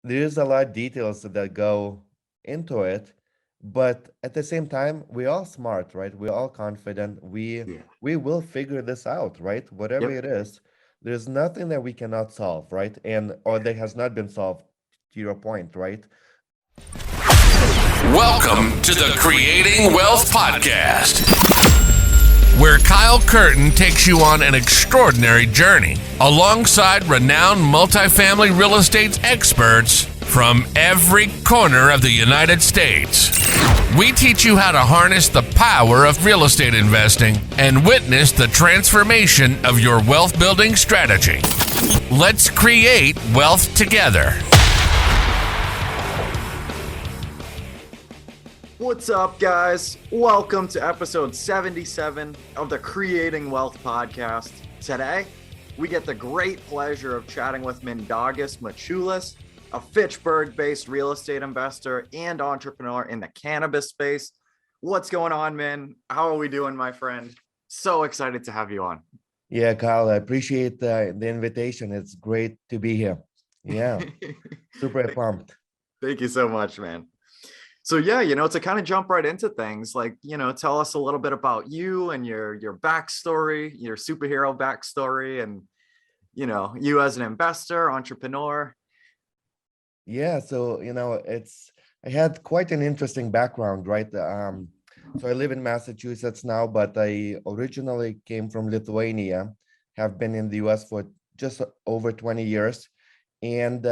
there's a lot of details that go into it, but at the same time, we're all smart, right? We're all confident. Yeah. We will figure this out, right? Whatever Yep. it is, there's nothing that we cannot solve, right? And or that has not been solved, to your point, right? Welcome to the Creating Wealth Podcast, where Kyle Curtin takes you on an extraordinary journey alongside renowned multifamily real estate experts from every corner of the United States. We teach you how to harness the power of real estate investing and witness the transformation of your wealth building strategy. Let's create wealth together. What's up, guys? Welcome to episode 77 of the Creating Wealth Podcast. Today, we get the great pleasure of chatting with Mindaugus Maciulis, a Fitchburg-based real estate investor and entrepreneur in the cannabis space. What's going on, Min? How are we doing, my friend? So excited to have you on. Yeah, Kyle, I appreciate the invitation. It's great to be here. Yeah, super pumped. Thank you so much, man. So yeah, to kind of jump right into things, tell us a little bit about you and your backstory, your superhero backstory, and you as an investor, entrepreneur. Yeah, so I had quite an interesting background, right? So I live in Massachusetts now, but I originally came from Lithuania, have been in the US for just over 20 years, and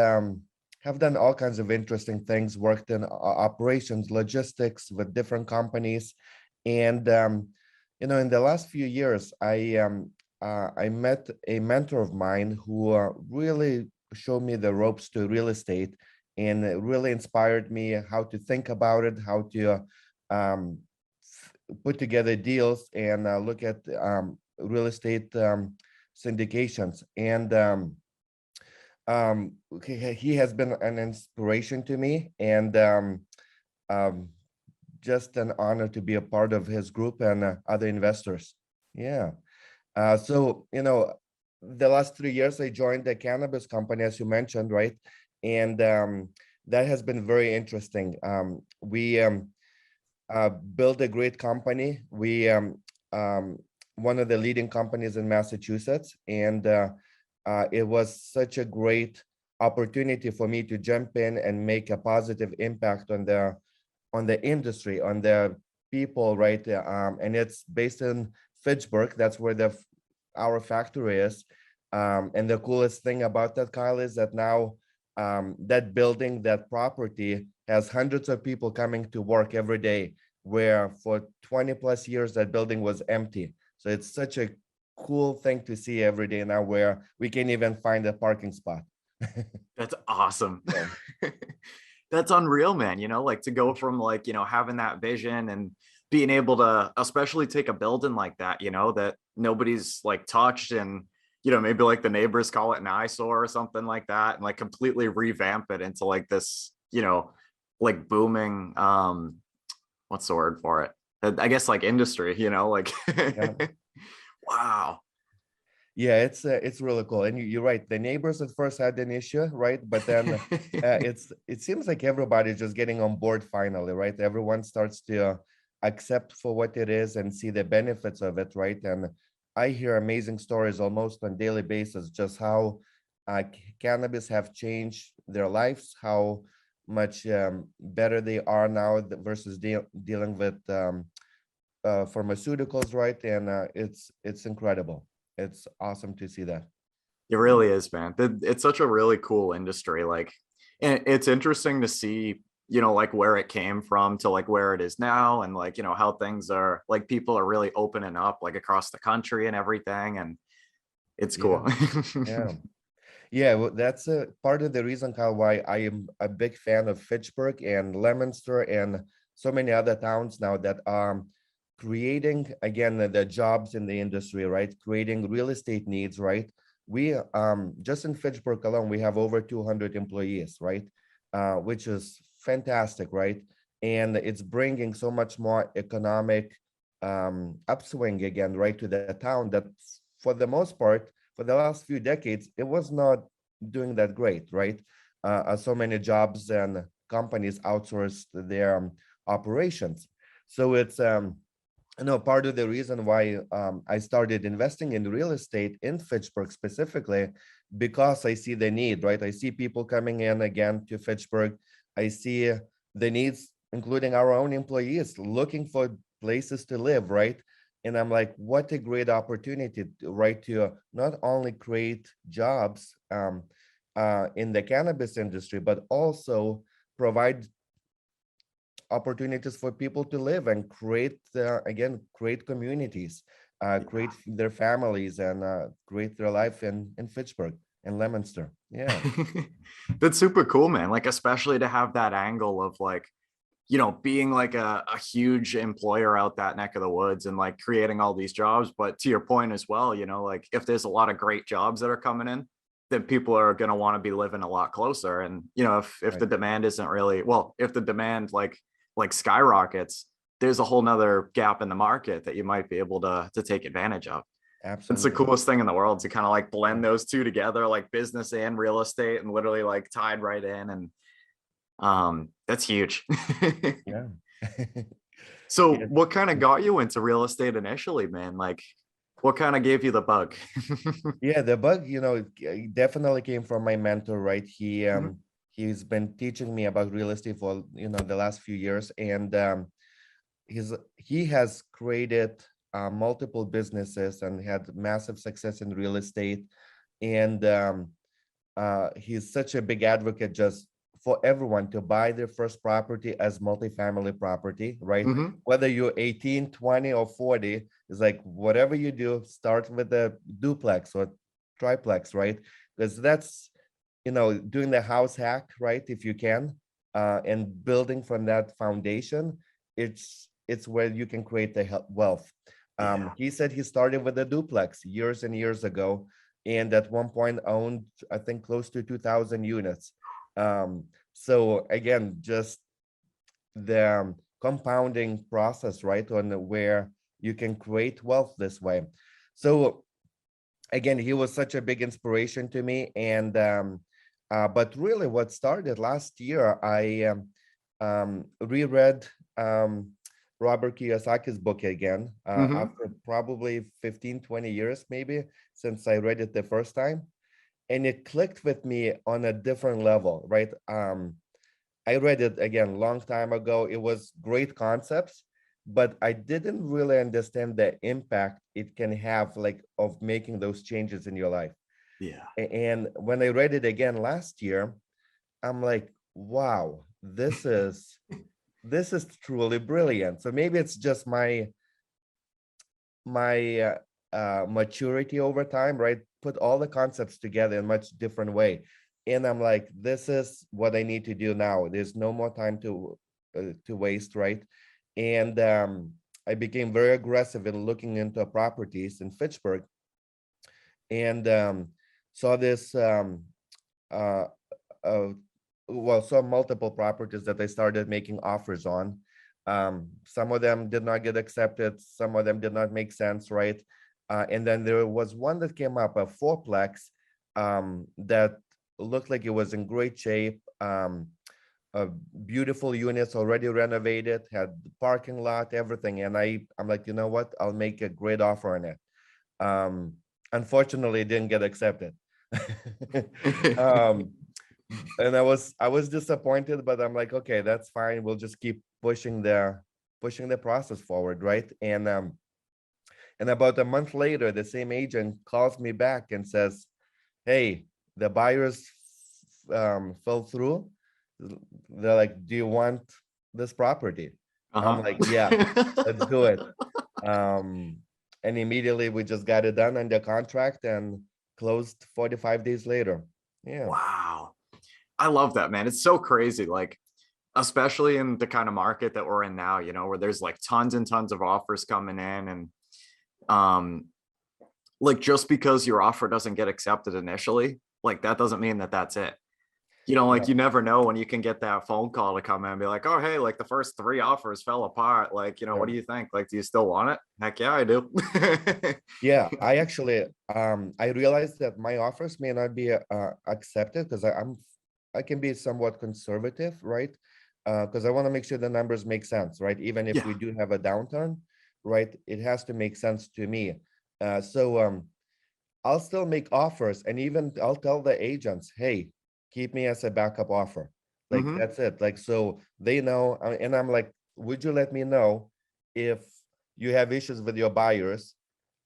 have done all kinds of interesting things, worked in operations, logistics with different companies. And in the last few years, I met a mentor of mine who really showed me the ropes to real estate and it really inspired me how to think about it, how to um, put together deals and look at real estate syndications. And he has been an inspiration to me and um, just an honor to be a part of his group and other investors. Yeah. So, the last 3 years, I joined the cannabis company, as you mentioned, right? And that has been very interesting. We built a great company. We one of the leading companies in Massachusetts, and it was such a great opportunity for me to jump in and make a positive impact on the industry, on the people, right? And it's based in Fitchburg. That's where our factory is. And the coolest thing about that, Kyle, is that now that building, that property has hundreds of people coming to work every day, where for 20 plus years that building was empty. So it's such a cool thing to see every day now where we can even find a parking spot. That's awesome. Yeah. That's unreal, man. To go from having that vision and being able to especially take a building like that, that nobody's touched and, maybe the neighbors call it an eyesore or something like that and completely revamp it into this, booming, what's the word for it? I guess industry, Yeah. wow. Yeah, it's really cool, and you're right. The neighbors at first had an issue, right? But then it seems like everybody's just getting on board finally, right? Everyone starts to accept for what it is and see the benefits of it, right? And I hear amazing stories almost on daily basis, just how cannabis have changed their lives, how much better they are now versus dealing with pharmaceuticals, right? And it's incredible. It's awesome to see that. It really is, man. It's such a really cool industry. And it's interesting to see, where it came from to where it is now. And how things are people are really opening up across the country and everything. And it's cool. Yeah, yeah, yeah. Well, that's a part of the reason, Kyle, why I am a big fan of Fitchburg and Leominster and so many other towns now that are creating again the jobs in the industry, right? Creating real estate needs, right? We just in Fitchburg alone, we have over 200 employees, right? Which is fantastic, right? And it's bringing so much more economic upswing again, right, to the town that for the most part, for the last few decades, it was not doing that great, right? so many jobs and companies outsource their operations. So it's part of the reason why I started investing in real estate in Fitchburg specifically, because I see the need, right? I see people coming in again to Fitchburg. I see the needs, including our own employees, looking for places to live, right? And I'm like, what a great opportunity, right, to not only create jobs in the cannabis industry, but also provide opportunities for people to live and create, create communities, create their families, and create their life in Fitchburg and Leominster. Yeah. That's super cool, man. Like, especially to have that angle of like, being like a huge employer out that neck of the woods and like creating all these jobs. But to your point as well, like if there's a lot of great jobs that are coming in, then people are going to want to be living a lot closer. And, if the demand isn't really, well, if the demand like skyrockets, there's a whole nother gap in the market that you might be able to take advantage of. Absolutely. It's the coolest thing in the world to kind of like blend those two together, like business and real estate, and literally like tied right in. And that's huge. Yeah. So Yeah. what kind of got you into real estate initially, man? Like what kind of gave you the bug? Yeah, the bug, it definitely came from my mentor, right? Mhm. He's been teaching me about real estate for the last few years, and he has created multiple businesses and had massive success in real estate, and he's such a big advocate just for everyone to buy their first property as multifamily property, right? Mhm. Whether you're 18, 20, or 40, it's like whatever you do, start with a duplex or triplex, right? Because that's, doing the house hack, right? If you can, and building from that foundation, it's where you can create the wealth. Yeah. He said he started with a duplex years and years ago, and at one point owned, I think, close to 2,000 units. So again, just the compounding process, right, on where you can create wealth this way. So again, he was such a big inspiration to me. And but really, what started last year, I reread Robert Kiyosaki's book again Mhm. after probably 15, 20 years, maybe, since I read it the first time. And it clicked with me on a different level, right? I read it again long time ago. It was great concepts, but I didn't really understand the impact it can have, like, of making those changes in your life. Yeah. And when I read it again last year, I'm like, wow, this is truly brilliant. So maybe it's just my maturity over time, right? Put all the concepts together in a much different way. And I'm like, this is what I need to do now. There's no more time to waste, right? And I became very aggressive in looking into properties in Fitchburg, and saw this uh, uh, saw multiple properties that I started making offers on. Some of them did not get accepted. Some of them did not make sense, right? And then there was one that came up, a fourplex, that looked like it was in great shape. Beautiful units, already renovated, had the parking lot, everything. And I'm like, you know what? I'll make a great offer on it. Um, Unfortunately, it didn't get accepted. um, and I was disappointed, but I'm like, okay, that's fine. We'll just keep pushing the process forward, right? And about a month later, the same agent calls me back and says, hey, the buyers fell through. They're like, do you want this property? I'm Uh-huh. like, yeah, let's do it. Um, and immediately we just got it done under contract and closed 45 days later. Yeah. Wow. I love that, man. It's so crazy. Like, especially in the kind of market that we're in now, where there's like tons and tons of offers coming in. And um, like just because your offer doesn't get accepted initially, like that doesn't mean that that's it. Like you No. never know when you can get that phone call to come in and be like, oh, hey, like the first three offers fell apart. Like, what do Yeah. you think? Like, do you still want it? Heck yeah, I do. Yeah, I actually I realized that my offers may not be accepted because I'm I can be somewhat conservative, right? Because I want to make sure the numbers make sense, right? Even if Yeah. we do have a downturn, right, it has to make sense to me. So I'll still make offers, and even I'll tell the agents, hey, keep me as a backup offer. Like Hmm. that's it. Like so they know, and I'm like, would you let me know if you have issues with your buyers?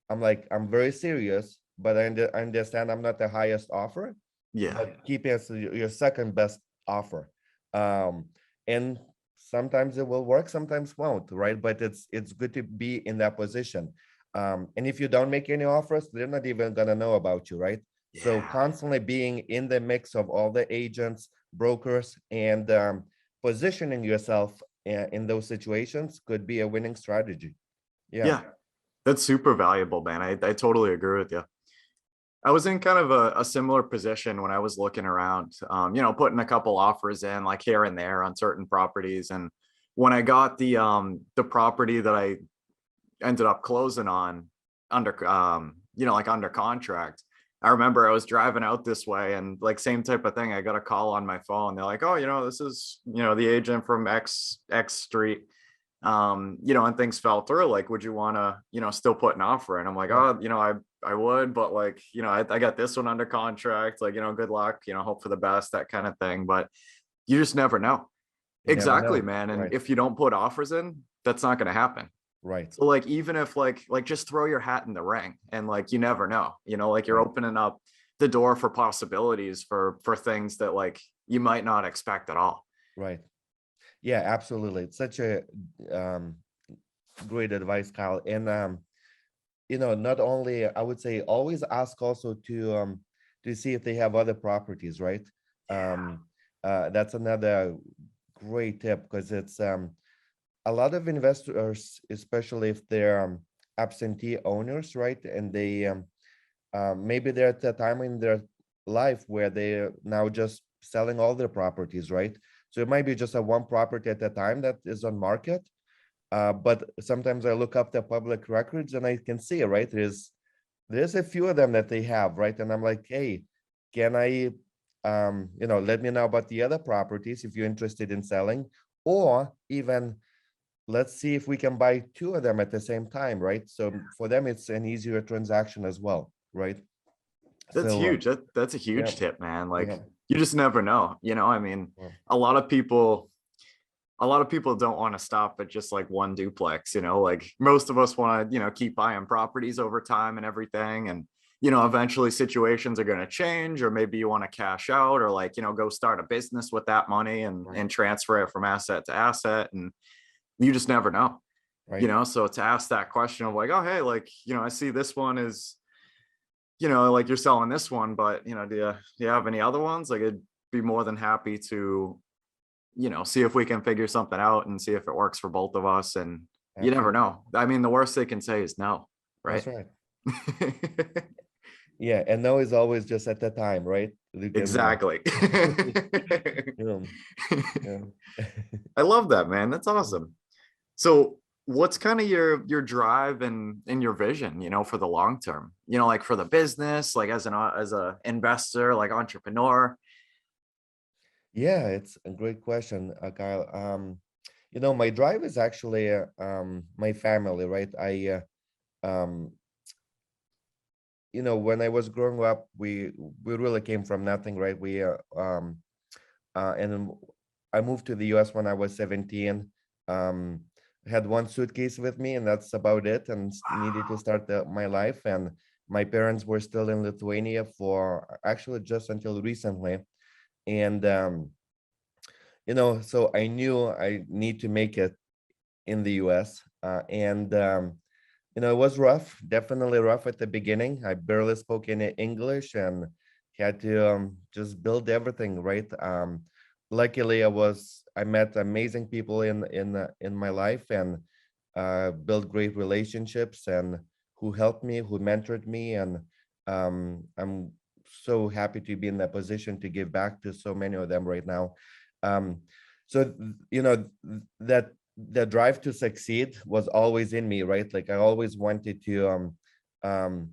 I'm like, I'm very serious, but I understand I'm not the highest offer, Yeah. but keep it as your second best offer. Um, and sometimes it will work, sometimes won't, right? But it's good to be in that position. And if you don't make any offers, they're not even gonna know about you, right? So Yeah. constantly being in the mix of all the agents, brokers, and positioning yourself in those situations could be a winning strategy. Yeah. Yeah. That's super valuable, man. I totally agree with you. I was in kind of a similar position when I was looking around, putting a couple offers in like here and there on certain properties. And when I got the property that I ended up closing on under, like under contract, I remember I was driving out this way and like same type of thing. I got a call on my phone. They're like, oh, this is, the agent from X street, and things fell through. Like, would you want to, still put an offer in? I'm like, Yeah. oh, I would, but like, I got this one under contract, like, good luck, hope for the best, that kind of thing. But you just never know. You never Exactly, know. man. And Right. if you don't put offers in, that's not going to happen. Right. So like, even if like just throw your hat in the ring and like, you never know, like you're Right. opening up the door for possibilities for things that like you might not expect at all. Right. Yeah, absolutely. It's such a um, great advice, Kyle. And not only I would say always ask also to see if they have other properties, right? Yeah. Um, that's another great tip because it's a lot of investors, especially if they're absentee owners, right? And they maybe they're at a time in their life where they're now just selling all their properties, right? So it might be just a one property at a time that is on market. But sometimes I look up the public records and I can see, right? There's a few of them that they have, right? And I'm like, hey, can I, let me know about the other properties if you're interested in selling, or even let's see if we can buy two of them at the same time, right? So for them, it's an easier transaction as well, right? That's So huge. That's a yeah, huge tip, man. yeah, Like you just never know, I mean, yeah, a lot of people a lot of people don't want to stop at just like one duplex, like most of us want to, keep buying properties over time and everything. And, eventually situations are going to change, or maybe you want to cash out or like, go start a business with that money and, right, and transfer it from asset to asset. And you just never know, right. so to ask that question of like, oh, hey, like, I see this one is, like you're selling this one, but, do you have any other ones? Like I'd be more than happy to see if we can figure something out and see if it works for both of us. And you never Absolutely. know. I mean, the worst they can say is no, That's right? right. Yeah, and no is always just at the time, right? You can, Exactly. you know, yeah. I love that, man. That's awesome. So what's kind of your drive and your vision, for the long term, like for the business, like as a investor, like entrepreneur? Yeah, it's a great question, Kyle. My drive is actually my family, right? Um, when I was growing up, we really came from nothing, right? And I moved to the US when I was 17. Um, had one suitcase with me, and that's about it, and needed to start my life. And my parents were still in Lithuania for actually just until recently. And so I knew I need to make it in the US. And it was rough, definitely rough at the beginning. I barely spoke any English and had to just build everything, right? Luckily, I met amazing people in my life and built great relationships and who helped me, who mentored me, and I'm so happy to be in that position to give back to so many of them right now. Um, so that the drive to succeed was always in me, right? Like I always wanted um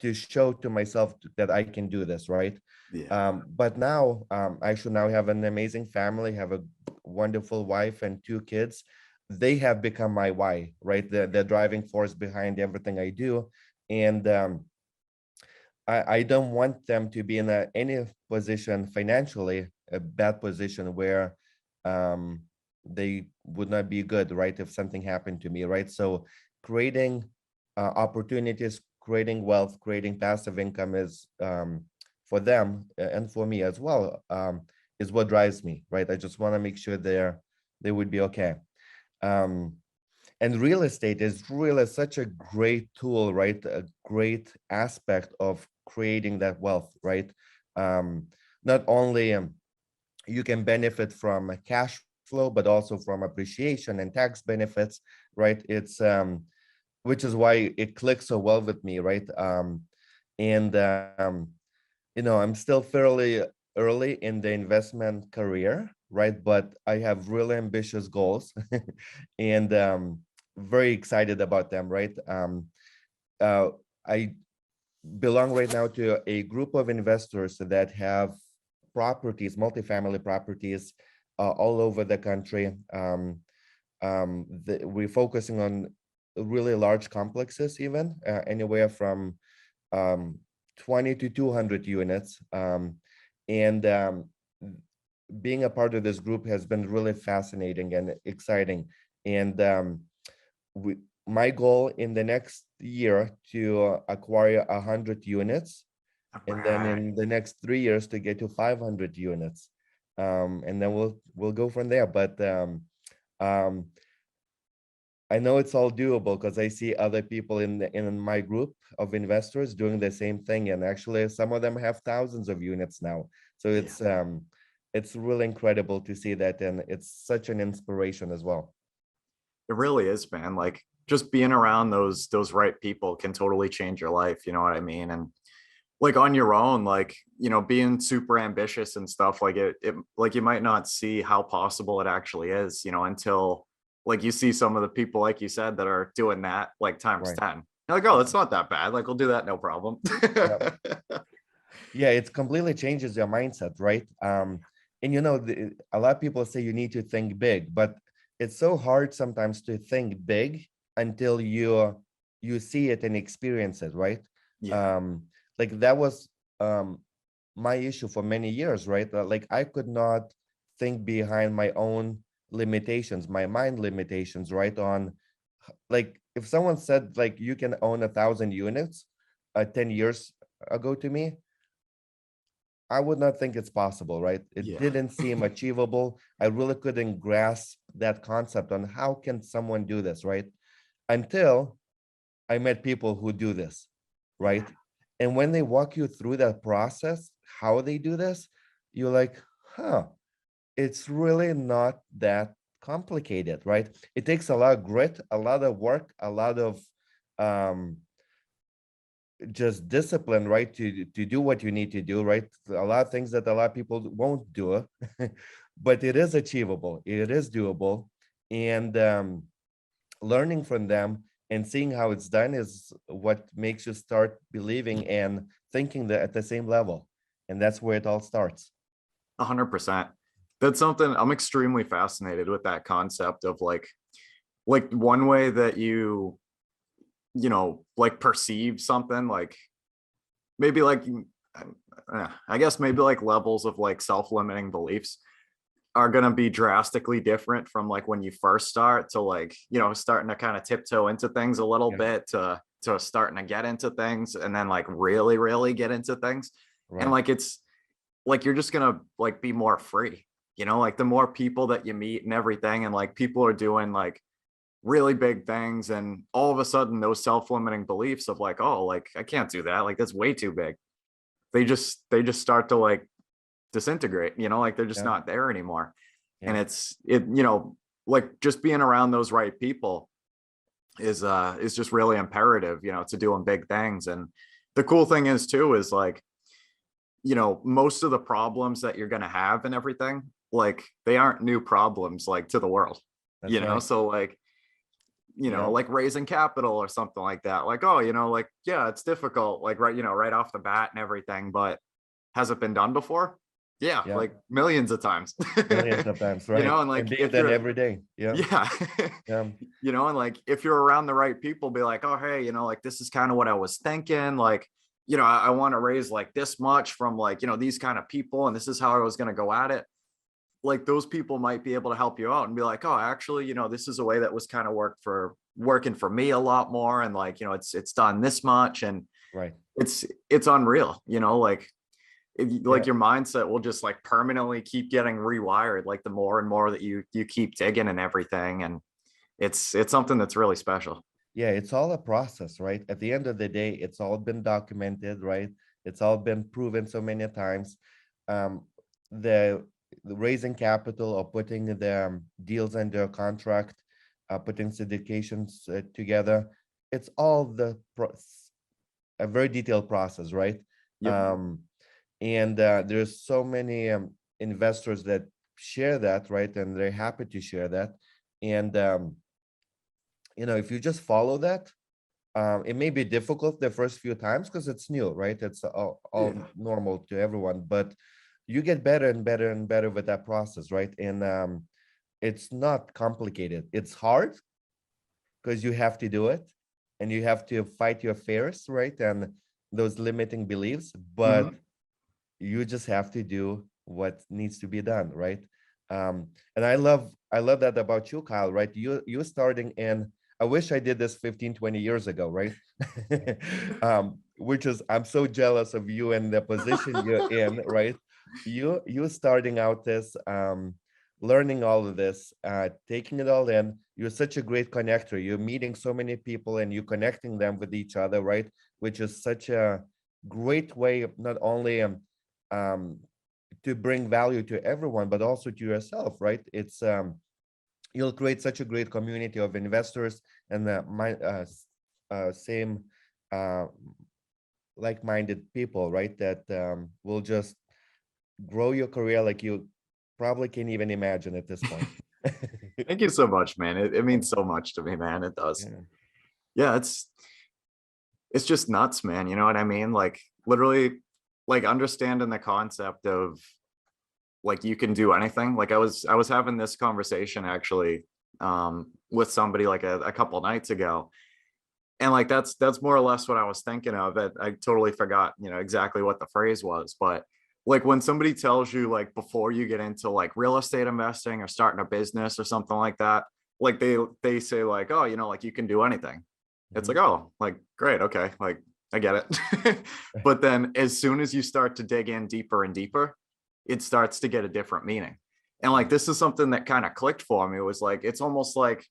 to show to myself that I can do this, right? Yeah. But now I should now have an amazing family, have a wonderful wife and two kids. They have become my why, right? The driving force behind everything I do. And I don't want them to be in any position financially, a bad position where they would not be good, right? If something happened to me, right? So creating opportunities, creating wealth, creating passive income is for them and for me as well, is what drives me, right? I just want to make sure they would be okay. Um, and real estate is really such a great tool, right? A great aspect of creating that wealth, right? Um, Not only you can benefit from a cash flow, but also from appreciation and tax benefits, right? It's which is why it clicks so well with me, right? And I'm still fairly early in the investment career, right? But I have really ambitious goals, and very excited about them, right? Uh, I belong right now to a group of investors that have properties, multifamily properties, all over the country. We're focusing on really large complexes, even anywhere from um, 20 to 200 units. And being a part of this group has been really fascinating and exciting. And we, my goal in the next year to acquire 100 units, and then Right. in the next 3 years to get to 500 units. And then we'll go from there. But um, I know it's all doable because I see other people in my group of investors doing the same thing, and actually some of them have thousands of units now. So Yeah. it's really incredible to see that, and it's such an inspiration as well. It really is, man. Like just being around those right people can totally change your life. You know what I mean? And like on your own, like, being super ambitious and stuff, like it like you might not see how possible it actually is, until like you see some of the people, like you said, that are doing that like times Right. 10. You're like, oh, it's not that bad. Like we'll do that, no problem. Yeah. Yeah, it completely changes your mindset, right? And a lot of people say you need to think big, but it's so hard sometimes to think big until you see it and experience it, right? Yeah. Um, like that was my issue for many years, right? Like I could not think behind my own limitations, my mind limitations, right? Like if someone said like you can own 1,000 units 10 years ago to me, I would not think it's possible, right? It Yeah. didn't seem achievable. I really couldn't grasp that concept on how can someone do this, right? Until I met people who do this, Yeah. right? And when they walk you through that process, how they do this, you're like, huh, it's really not that complicated, right? It takes a lot of grit, a lot of work, a lot of um, just discipline, right? To do what you need to do, right? A lot of things that a lot of people won't do, but it is achievable. It is doable, and learning from them and seeing how it's done is what makes you start believing and thinking that at the same level, and that's where it all starts. 100%. That's something I'm extremely fascinated with, that concept of like one way that like perceive something, like maybe like I guess maybe like levels of like self-limiting beliefs are going to be drastically different from like when you first start to like, starting to kind of tiptoe into things a little Yeah, bit to starting to get into things and then like really, really get into things. And right. like, it's like, you're just going to like be more free, like the more people that you meet and everything. And like people are doing like really big things. And all of a sudden those self-limiting beliefs of like, oh, like I can't do that. Like that's way too big. They just start to like disintegrate, like they're just Yeah, not there anymore. And yeah, it like just being around those right people is just really imperative, to doing big things. And the cool thing is too is like, most of the problems that you're going to have and everything, like they aren't new problems like to the world, that's right. so like you know, Yeah. like raising capital or something like that. Like, oh, you know, like, yeah, it's difficult, like, right, you know, right off the bat and everything, but has it been done before? Yeah, Yeah. like millions of times. Millions of times, You right? know, and And like being if done you're, every day. Yeah. yeah, Yeah. you know, and like if you're around the right people, be like, oh, hey, you know, like this is kind of what I was thinking. Like, you know, I want to raise like this much from like, you know, these kind of people, and this is how I was going to go at it. Like those people might be able to help you out and be like, oh, actually, you know, this is a way that was kind of working for me a lot more. And like, you know, it's done this much. And Right. it's unreal, you know, like Yeah. like your mindset will just like permanently keep getting rewired, like the more and more that you keep digging and everything. And it's something that's really special. Yeah, it's all a process, right? At the end of the day, it's all been documented, right? It's all been proven so many times. Um, the raising capital or putting the deals under a contract, putting syndications together, it's all a very detailed process, right? Yep. And there's so many investors that share that, right? And they're happy to share that. And you know, if you just follow that, it may be difficult the first few times because it's new, right? It's all Yeah. normal to everyone, but you get better and better and better with that process, right? And it's not complicated. It's hard because you have to do it and you have to fight your fears, right? And those limiting beliefs, but Mhm. you just have to do what needs to be done, right? And I love that about you, Kyle, right? You starting in, I wish I did this 15, 20 years ago, right? Which is, I'm so jealous of you and the position you're in, right? You starting out this, learning all of this, taking it all in. You're such a great connector. You're meeting so many people and you connecting them with each other, right? Which is such a great way of not only um, to bring value to everyone, but also to yourself, right? It's you'll create such a great community of investors and same uh, like-minded people, right? That will just grow your career like you probably can't even imagine at this point. Thank you so much, man. It means so much to me, man. It does. Yeah. Yeah, it's just nuts, man. You know what I mean? Like literally, like understanding the concept of like you can do anything. Like I was having this conversation actually with somebody like a couple nights ago. And like that's more or less what I was thinking of. I totally forgot, you know, exactly what the phrase was, but like when somebody tells you like before you get into like real estate investing or starting a business or something like that, like they say like, oh, you know, like you can do anything. It's Mhm. like, oh, like great, okay, like I get it. But then as soon as you start to dig in deeper and deeper, it starts to get a different meaning. And like Right. this is something that kind of clicked for me. It was like it's almost like,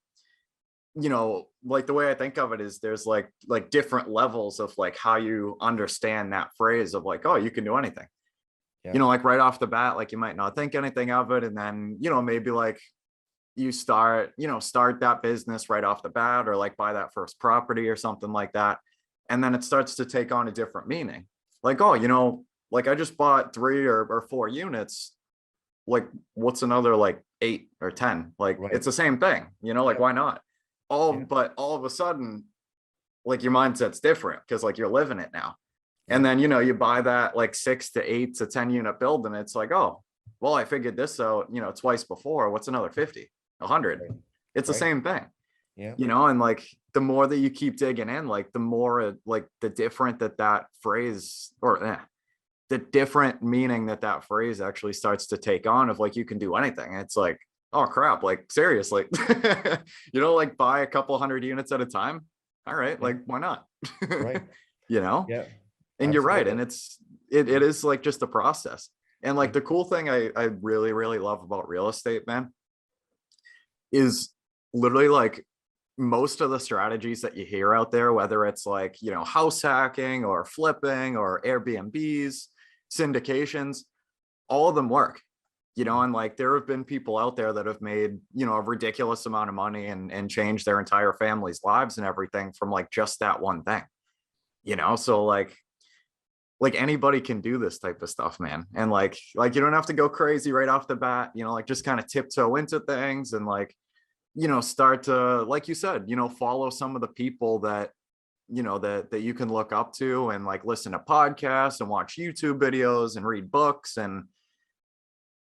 you know, like the way I think of it is there's like different levels of like how you understand that phrase of like, oh, you can do anything. Yeah. You know, like right off the bat, like you might not think anything of it. And then, you know, maybe like you start that business right off the bat or like buy that first property or something like that. And then it starts to take on a different meaning. Like, oh, you know, like I just bought 3 or 4 units. Like, what's another like 8 or 10? Like, Right. it's the same thing, you know, like Yep. why not? Yeah. But all of a sudden, like your mindset's different because like you're living it now. And Yeah. then, you know, you buy that like 6 to 8 to 10 unit building. It's like, oh, well, I figured this out, you know, twice before. What's another 50, 100? Right. It's the Right. same thing, Yeah. you know, and like the more that you keep digging in, like the more like the different that phrase or the different meaning that phrase actually starts to take on of like, you can do anything. It's like, oh crap, like seriously, you know, like buy a couple hundred units at a time. All right. Yeah. Like, why not? Right. You know? Yeah. And you're right. Absolutely. And it is like just a process. And Yeah. like the cool thing I really, really love about real estate, man, is literally like most of the strategies that you hear out there, whether it's like, you know, house hacking or flipping or Airbnbs, syndications, all of them work, you know, and like there have been people out there that have made, you know, a ridiculous amount of money and changed their entire family's lives and everything from like just that one thing, you know? So like anybody can do this type of stuff, man. And like you don't have to go crazy right off the bat, you know, like just kind of tiptoe into things and like, start to, like you said, follow some of the people that, that you can look up to, and like listen to podcasts and watch YouTube videos and read books, and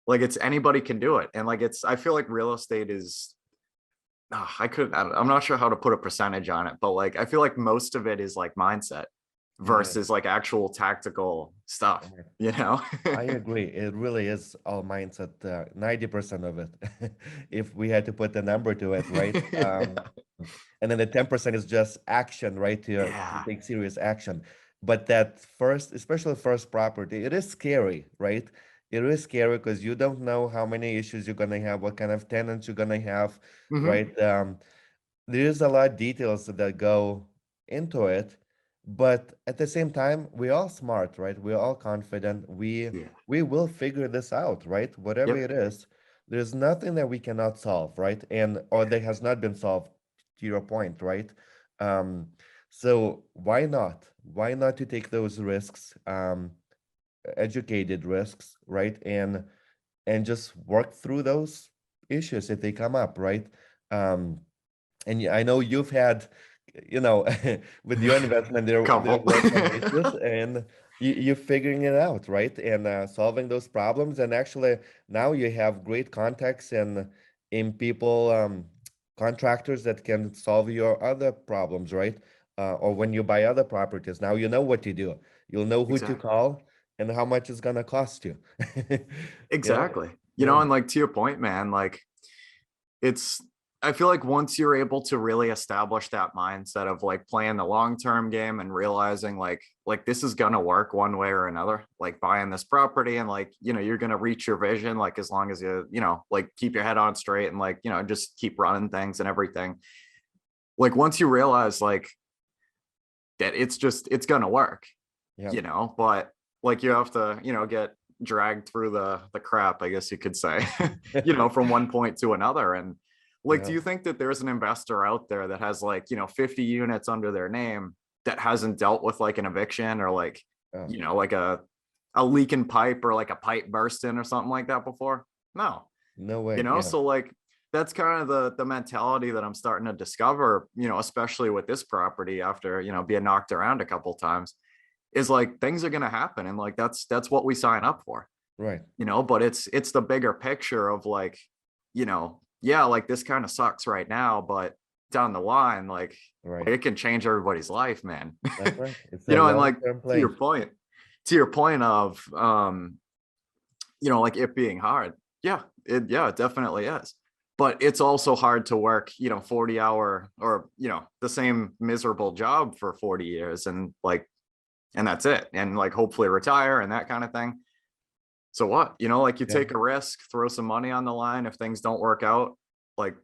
like anybody can do it. And like I feel like real estate is, I'm not sure how to put a percentage on it, but like I feel like most of it is like mindset versus like actual tactical stuff, I agree. It really is all mindset, 90% of it, if we had to put the number to it, right? And then the 10% is just action, right? To Yeah, take serious action. But that first, especially first property, it is scary, right? It is scary because you don't know how many issues you're gonna have, what kind of tenants you're gonna have, hmm, right? There's a lot of details that go into it, but at the same time, we're all smart, right? We're all confident. yeah, We will figure this out, right? Whatever yep, it is, there's nothing that we cannot solve, right? And or that has not been solved, to your point, right? Um, so why not? Why not to take those risks, educated risks, right? And just work through those issues if they come up, right? Um, and I know you've had, with your investment, there couple. were some issues, and you're figuring it out, right? And solving those problems. And actually, now you have great contacts in people, contractors that can solve your other problems, right? Or when you buy other properties, now you know what to do. You'll know who to Exactly. call and how much it's gonna cost you. Yeah, Exactly. yeah, And like to your point, man, like it's I feel like once you're able to really establish that mindset of like playing the long-term game and realizing like this is gonna work one way or another, like buying this property, and like, you're gonna reach your vision, like as long as you, like keep your head on straight and like, just keep running things and everything. Like once you realize like that it's gonna work, yeah. but like you have to, get dragged through the crap, I guess you could say, from one point to another. And like, do Yeah. you think that there's an investor out there that has like, 50 units under their name that hasn't dealt with like an eviction or like, Oh, like a leaking pipe or like a pipe bursting or something like that before? No. no way. Yeah. So like that's kind of the mentality that I'm starting to discover, especially with this property after, being knocked around a couple times, is like things are going to happen, and like that's what we sign up for, Right. but it's the bigger picture of like, yeah, like this kind of sucks right now, but down the line, like Right. it can change everybody's life, man. That's right. It's a And like long-term to your play. point, of like it being hard. Yeah, it definitely is. But it's also hard to work, 40-hour or, the same miserable job for 40 years and like, and that's it. And like, hopefully retire and that kind of thing. So what, like you Yeah. take a risk, throw some money on the line. If things don't work out, like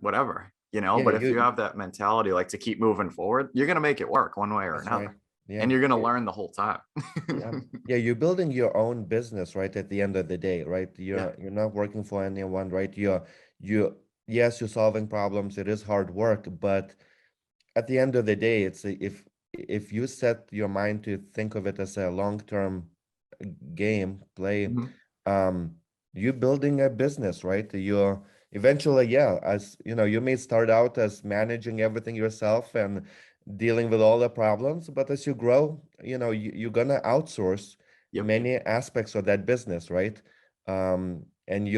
whatever, Yeah. but if you have that mentality, like to keep moving forward, you're going to make it work one way or That's right. another. Yeah. And you're going to learn the whole time. Yeah. Yeah. You're building your own business, right? At the end of the day, right? Yeah. You're not working for anyone, right? You, yes, you're solving problems. It is hard work, but at the end of the day, if you set your mind to think of it as a long-term game play, Mhm. um you're building a business, right? You're eventually, yeah, as you know, you may start out as managing everything yourself and dealing with all the problems, but as you grow, you're gonna outsource Yep. many aspects of that business, right? And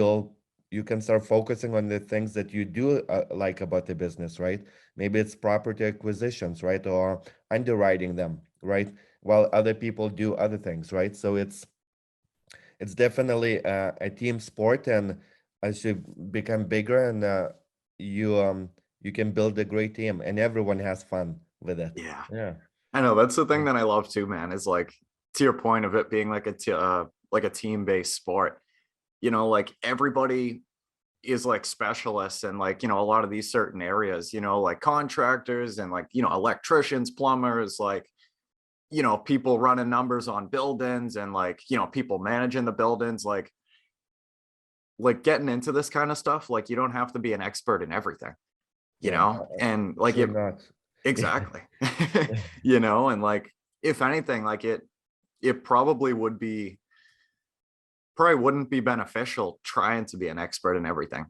you can start focusing on the things that you do like about the business, right? Maybe it's property acquisitions, right? Or underwriting them, right? While other people do other things, right? So it's definitely a team sport, and as you become bigger, and you can build a great team, and everyone has fun with it. Yeah. Yeah, I know that's the yeah, thing that I love too, man, is like to your point of it being like like a team-based sport, like everybody is like specialists in like, a lot of these certain areas, like contractors and like, electricians, plumbers, like, people running numbers on buildings and like, people managing the buildings, like getting into this kind of stuff, like you don't have to be an expert in everything, yeah. and like Sure it not. Yeah, exactly. And like if anything, like it probably wouldn't be beneficial trying to be an expert in everything,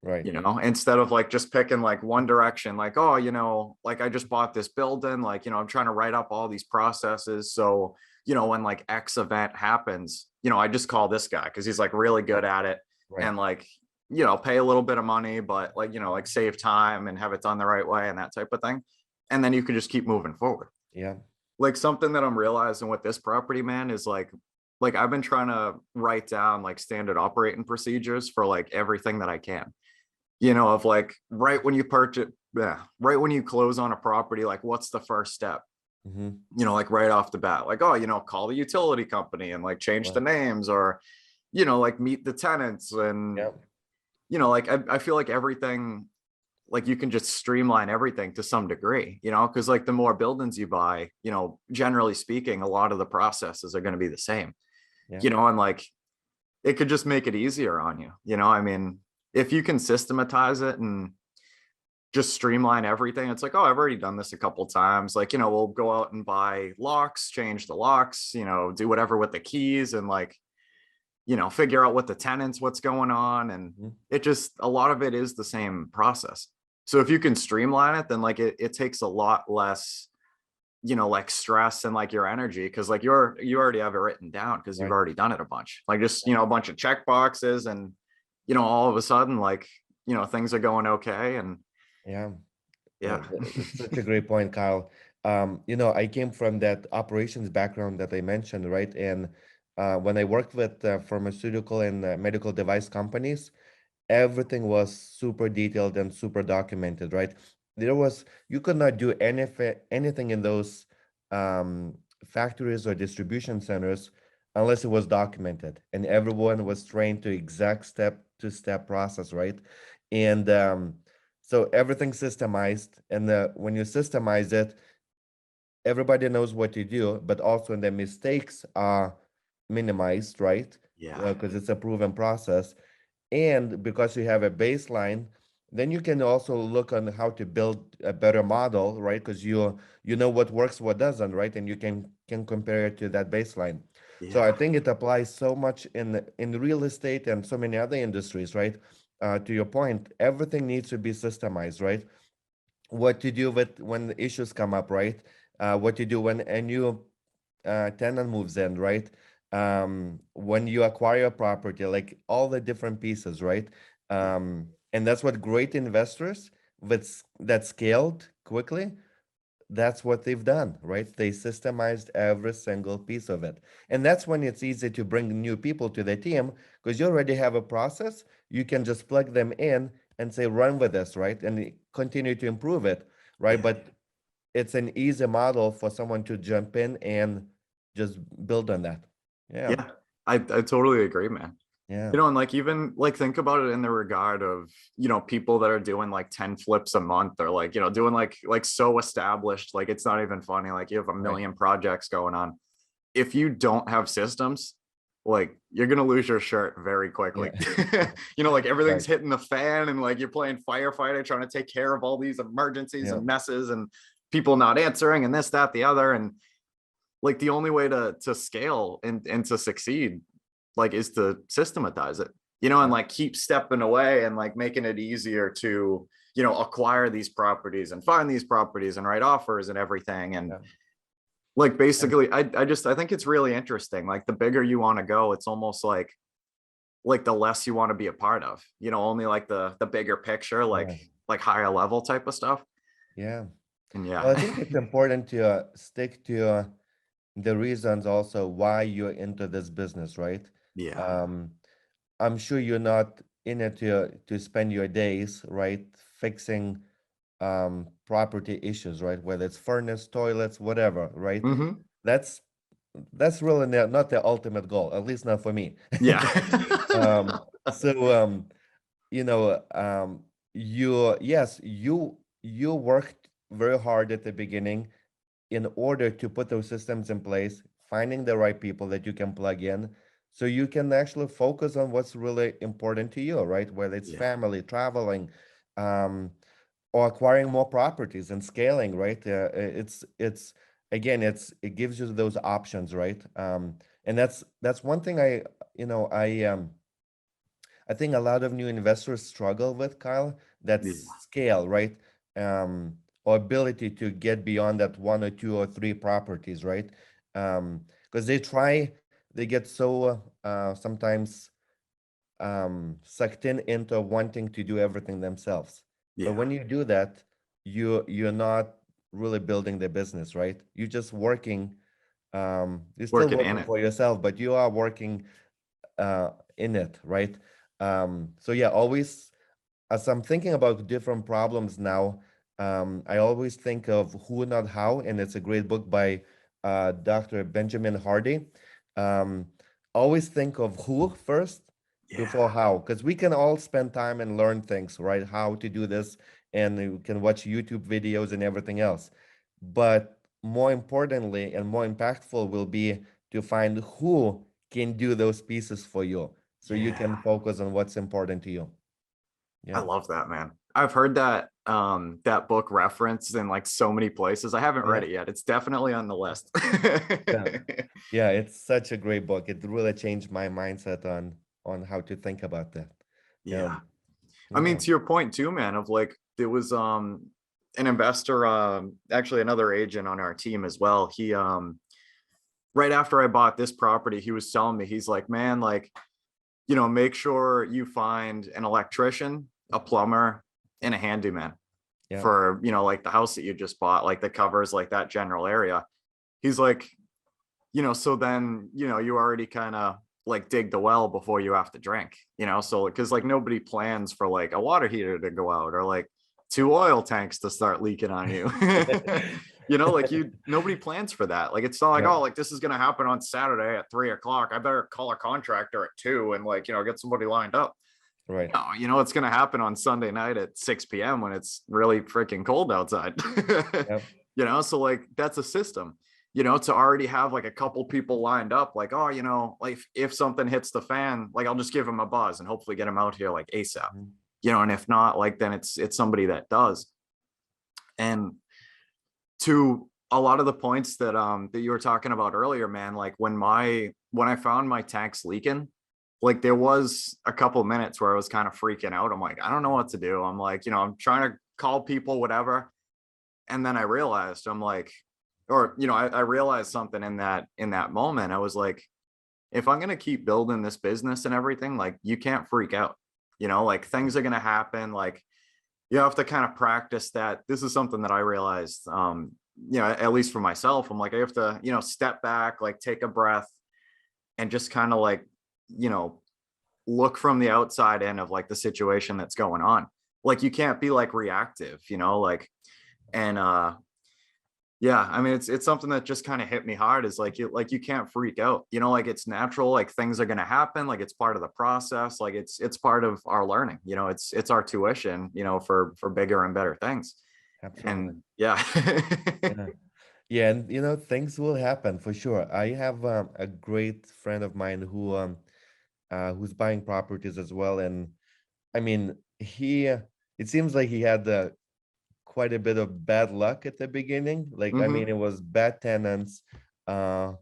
Right. instead of like just picking like one direction, like, oh, like I just bought this building, like, I'm trying to write up all these processes. So, when like X event happens, I just call this guy because he's like really good at it. Right. And like, pay a little bit of money, but like, like save time and have it done the right way and that type of thing. And then you can just keep moving forward. Yeah. Like something that I'm realizing with this property, man, is like I've been trying to write down like standard operating procedures for like everything that I can, of like right when you purchase, right when you close on a property, like what's the first step? Like right off the bat, like, oh, call the utility company and like change the names, or, like meet the tenants. And, Yeah. like I feel like everything, like you can just streamline everything to some degree, because like the more buildings you buy, generally speaking, a lot of the processes are going to be the same, Yeah. and like it could just make it easier on you. I mean, if you can systematize it and just streamline everything, it's like, oh, I've already done this a couple times. Like, we'll go out and buy locks, change the locks, do whatever with the keys, and like, figure out what the tenants, what's going on. And it just, a lot of it is the same process. So if you can streamline it, then like it takes a lot less, like stress and like your energy, because like you already have it written down because you've Right. already done it a bunch. Like just, a bunch of check boxes, and all of a sudden, like, things are going okay. And Yeah. yeah. It's such a great point, Kyle. I came from that operations background that I mentioned, right? And when I worked with pharmaceutical and medical device companies, everything was super detailed and super documented, right? You could not do anything in those factories or distribution centers unless it was documented, and everyone was trained to exact step-to-step process, right? And so everything's systemized, and when you systemize it, everybody knows what to do, but also the mistakes are minimized, right? Yeah. Because it's a proven process. And because you have a baseline, then you can also look on how to build a better model, right? Because you know what works, what doesn't, right? And you can compare it to that baseline. So I Yeah. think it applies so much in real estate and so many other industries, right? To your point, everything needs to be systemized, right? What to do with when the issues come up, right? What to do when a new tenant moves in, right? When you acquire a property, like all the different pieces, right? And that's what great investors that scaled quickly, that's what they've done, right? They systemized every single piece of it. And that's when it's easy to bring new people to the team because you already have a process. You can just plug them in and say, run with this, right? And continue to improve it, right? Yeah. But it's an easy model for someone to jump in and just build on that. Yeah. Yeah. I totally agree, man. Yeah. And like even like think about it in the regard of, people that are doing like 10 flips a month, or like, doing like so established, like it's not even funny. Like you have a Right. million projects going on. If you don't have systems, like you're gonna lose your shirt very quickly. Yeah. Like everything's Right. hitting the fan, and like you're playing firefighter trying to take care of all these emergencies Yeah. and messes and people not answering and this, that, the other. And like the only way to scale and to succeed, like, is to systematize it, and Yeah. like keep stepping away and like making it easier to, acquire these properties and find these properties and write offers and everything. And Yeah. like And basically, I think it's really interesting. Like the bigger you want to go, it's almost like the less you want to be a part of, only like the bigger picture, yeah. like higher level type of stuff. Yeah. And Well, I yeah. think it's important to stick to the reasons also why you're into this business, right? Yeah. Um, I'm sure you're not in it to spend your days, right, fixing property issues, right? Whether it's furnace, toilets, whatever, right? Hmm. That's that's really not the ultimate goal, at least not for me. Yeah. So you know, you worked very hard at the beginning in order to put those systems in place, finding the right people that you can plug in so you can actually focus on what's really important to you, right? Whether it's Yeah. family, traveling, um, or acquiring more properties and scaling, right? It's again, it gives you those options, right? And that's one thing I I think a lot of new investors struggle with, Kyle, Yeah. that's scale, right? Or ability to get beyond that one or two or three properties, right? Because they get so sometimes sucked into wanting to do everything themselves. But Yeah. when you do that, you're not really building the business, right? You're just working. You're still Working in working it. for yourself, but you are working in it, right? So yeah, always as I'm thinking about different problems now, I always think of Who Not How, and it's a great book by Dr. Benjamin Hardy. Um, always think of who first before Yeah. how, because we can all spend time and learn things, right? How to do this, and you can watch YouTube videos and everything else. But more importantly and more impactful will be to find who can do those pieces for you so you Yeah. can focus on what's important to you. I Yeah. love that, man. I've heard that book referenced in like so many places. I haven't Yeah. read it yet. It's definitely on the list. Yeah. Yeah, it's such a great book. It really changed my mindset on how to think about that. Yeah. Um, I mean, yeah. to your point too, man, of like there was an investor, actually another agent on our team as well. He right after I bought this property, he was telling me, he's like, man, like, make sure you find an electrician, a plumber, and a handyman Yeah. for, like the house that you just bought, like that covers like that general area. He's like, so then, you already kind of like dig the well before you have to drink, so because like nobody plans for like a water heater to go out or like two oil tanks to start leaking on you. Like nobody plans for that. Like it's not like, Yeah. oh, like this is gonna happen on Saturday at 3 o'clock. I better call a contractor at 2 and like, get somebody lined up. Right. No, it's gonna happen on Sunday night at 6 p.m. when it's really freaking cold outside. Yeah. So like that's a system, to already have like a couple people lined up, like, oh, like if something hits the fan, like I'll just give him a buzz and hopefully get him out here like ASAP. Mhm. And if not, like then it's somebody that does. And to a lot of the points that you were talking about earlier, man, like when I found my tanks leaking, like there was a couple minutes where I was kind of freaking out. I'm like, I don't know what to do. I'm like, I'm trying to call people, whatever. And then I realized, I'm like, or I realized something in that moment. I was like, if I'm gonna keep building this business and everything, like you can't freak out. Like things are gonna happen. Like you have to kind of practice that. This is something that I realized, at least for myself. I'm like, I have to, step back, like take a breath and just kind of like, you know, look from the outside in of like the situation that's going on. Like you can't be like reactive, like, and yeah, I mean it's something that just kind of hit me hard is like you can't freak out, like it's natural, like things are gonna happen, like it's part of the process, like it's part of our learning, it's our tuition, for bigger and better things. Absolutely. And yeah. Yeah. Yeah, and things will happen for sure. I have a great friend of mine who's buying properties as well, and I mean, it seems like he had quite a bit of bad luck at the beginning. Like, I mean, Hmm. it was bad tenants. Uh,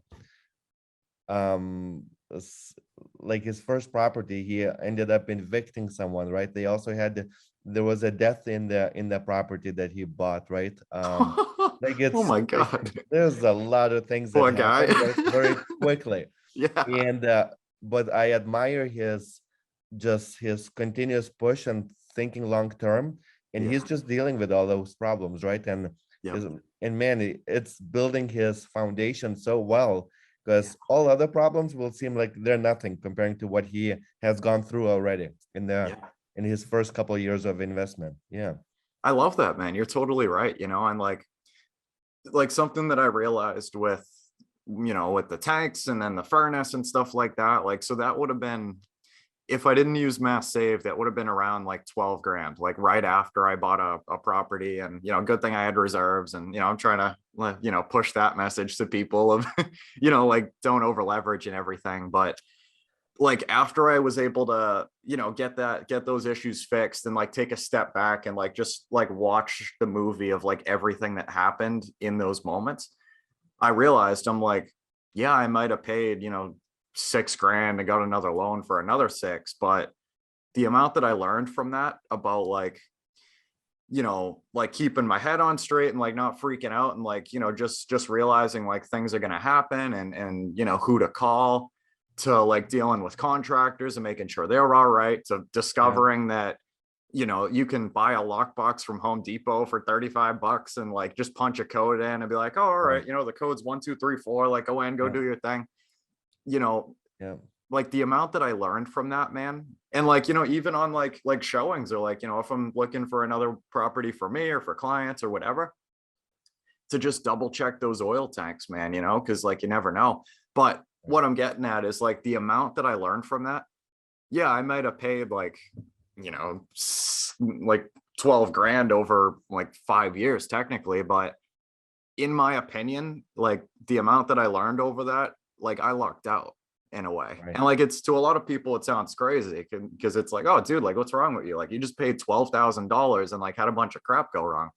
um, s- like his first property, he ended up evicting someone, right? There was a death in the property that he bought, right? Like Oh it's my like god. there's a lot of things that Poor guy. happen very quickly, Yeah. and but I admire his continuous push and thinking long term, and Yeah. he's just dealing with all those problems, right? And Yep. is and man, it's building his foundation so well Yeah. because all other problems will seem like they're nothing comparing to what he has gone through already Yeah. in his first couple of years of investment. Yeah. I love that, man. You're totally right. And like something that I realized with the tanks and then the furnace and stuff like that. Like, so that would have been, if I didn't use mass save, that would have been around like 12 grand, like right after I bought a property. And, good thing I had reserves, and, I'm trying to, push that message to people of, like don't over leverage and everything. But like after I was able to, get those issues fixed and like take a step back and like just like watch the movie of like everything that happened in those moments, I realized, I'm like, yeah, I might have paid, 6 grand and got another loan for another 6, but the amount that I learned from that about like, you know, like keeping my head on straight and like not freaking out and like, you know, just realizing like things are going to happen and, you know, who to call, to like dealing with contractors and making sure they're all right, to discovering that, you know, you can buy a lockbox from Home Depot for $35 and like just punch a code in and be like, oh, all right, you know, the code's 1234, like go in, go do your thing. You know, like the amount that I learned from that, man. And like, you know, even on like showings or like, you know, if I'm looking for another property for me or for clients or whatever, to just double check those oil tanks, man, you know, because like you never know. But what I'm getting at is like the amount that I learned from that. Yeah, I might have paid like, you know, like 12 grand over like 5 years technically, but in my opinion, like the amount that I learned over that, like I lucked out in a way. And like, it's to a lot of people, it sounds crazy because it's like, oh dude, like what's wrong with you? Like you just paid $12,000 and like had a bunch of crap go wrong.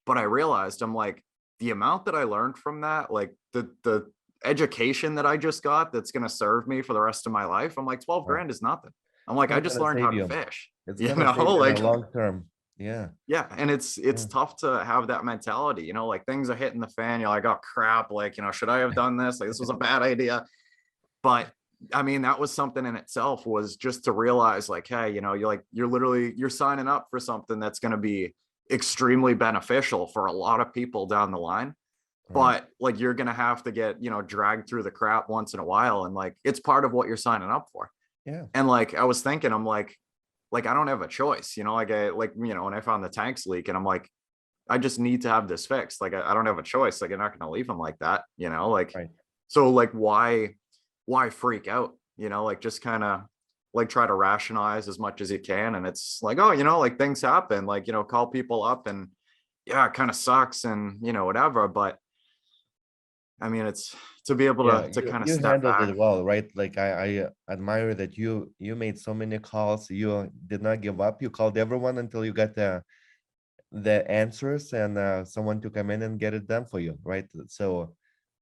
But I realized I'm like, the amount that I learned from that, like the education that I just got, that's going to serve me for the rest of my life. I'm like, 12 grand is nothing. I'm like, I just learned how to fish. It's you gonna know, like long term. Yeah. And it's tough to have that mentality, you know, like things are hitting the fan. You're like, oh crap. Like, you know, should I have done this? Like, this was a bad idea. But I mean, that was something in itself, was just to realize like, hey, you know, you're signing up for something that's going to be extremely beneficial for a lot of people down the line. But like, you're going to have to get, you know, dragged through the crap once in a while. And like, it's part of what you're signing up for. Yeah. And like, I was thinking, I'm like, I don't have a choice, you know, like you know, when I found the tanks leak and I'm like, I just need to have this fixed. Like, I don't have a choice. Like, I'm not going to leave them like that, you know, like, so like, why freak out, you know, like just kind of like try to rationalize as much as you can. And it's like, oh, you know, like things happen, like, you know, call people up and yeah, it kind of sucks and, you know, whatever. But I mean, it's to be able to kind of you step handled back. it well, right? Like I admire that you made so many calls. You did not give up. You called everyone until you got the answers and someone to come in and get it done for you, right? So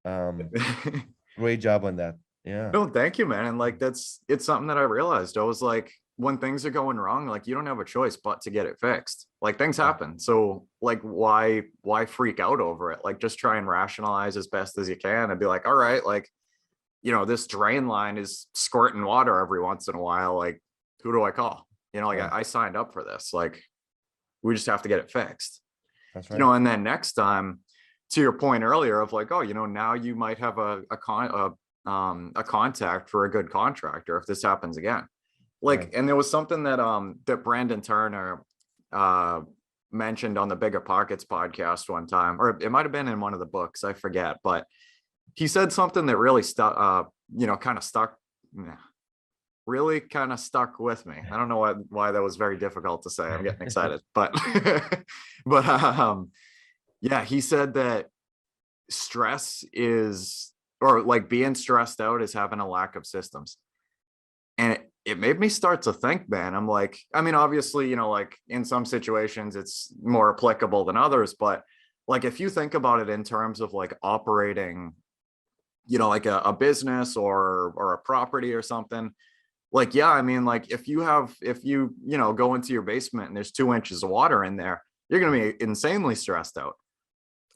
great job on that. Yeah. No, thank you, man. And like, it's something that I realized. I was like, when things are going wrong, like you don't have a choice but to get it fixed. Like things happen. So like, why freak out over it? Like just try and rationalize as best as you can and be like, all right, like, you know, this drain line is squirting water every once in a while. Like, who do I call? You know, like I signed up for this. Like, we just have to get it fixed. That's right. You know, and then next time, to your point earlier of like, oh, you know, now you might have a contact for a good contractor if this happens again. Like, and there was something that that Brandon Turner mentioned on the Biggerpockets podcast one time, or it might have been in one of the books, I forget, but he said something that really stuck, you know, kind of stuck with me. I don't know why that was very difficult to say. I'm getting excited, but yeah, he said that stress is, or like being stressed out is having a lack of systems. And it made me start to think, man, I'm like, I mean, obviously, you know, like in some situations it's more applicable than others, but like, if you think about it in terms of like operating, you know, like a business or a property or something, like, yeah, I mean, like if you you know, go into your basement and there's 2 inches of water in there, you're going to be insanely stressed out.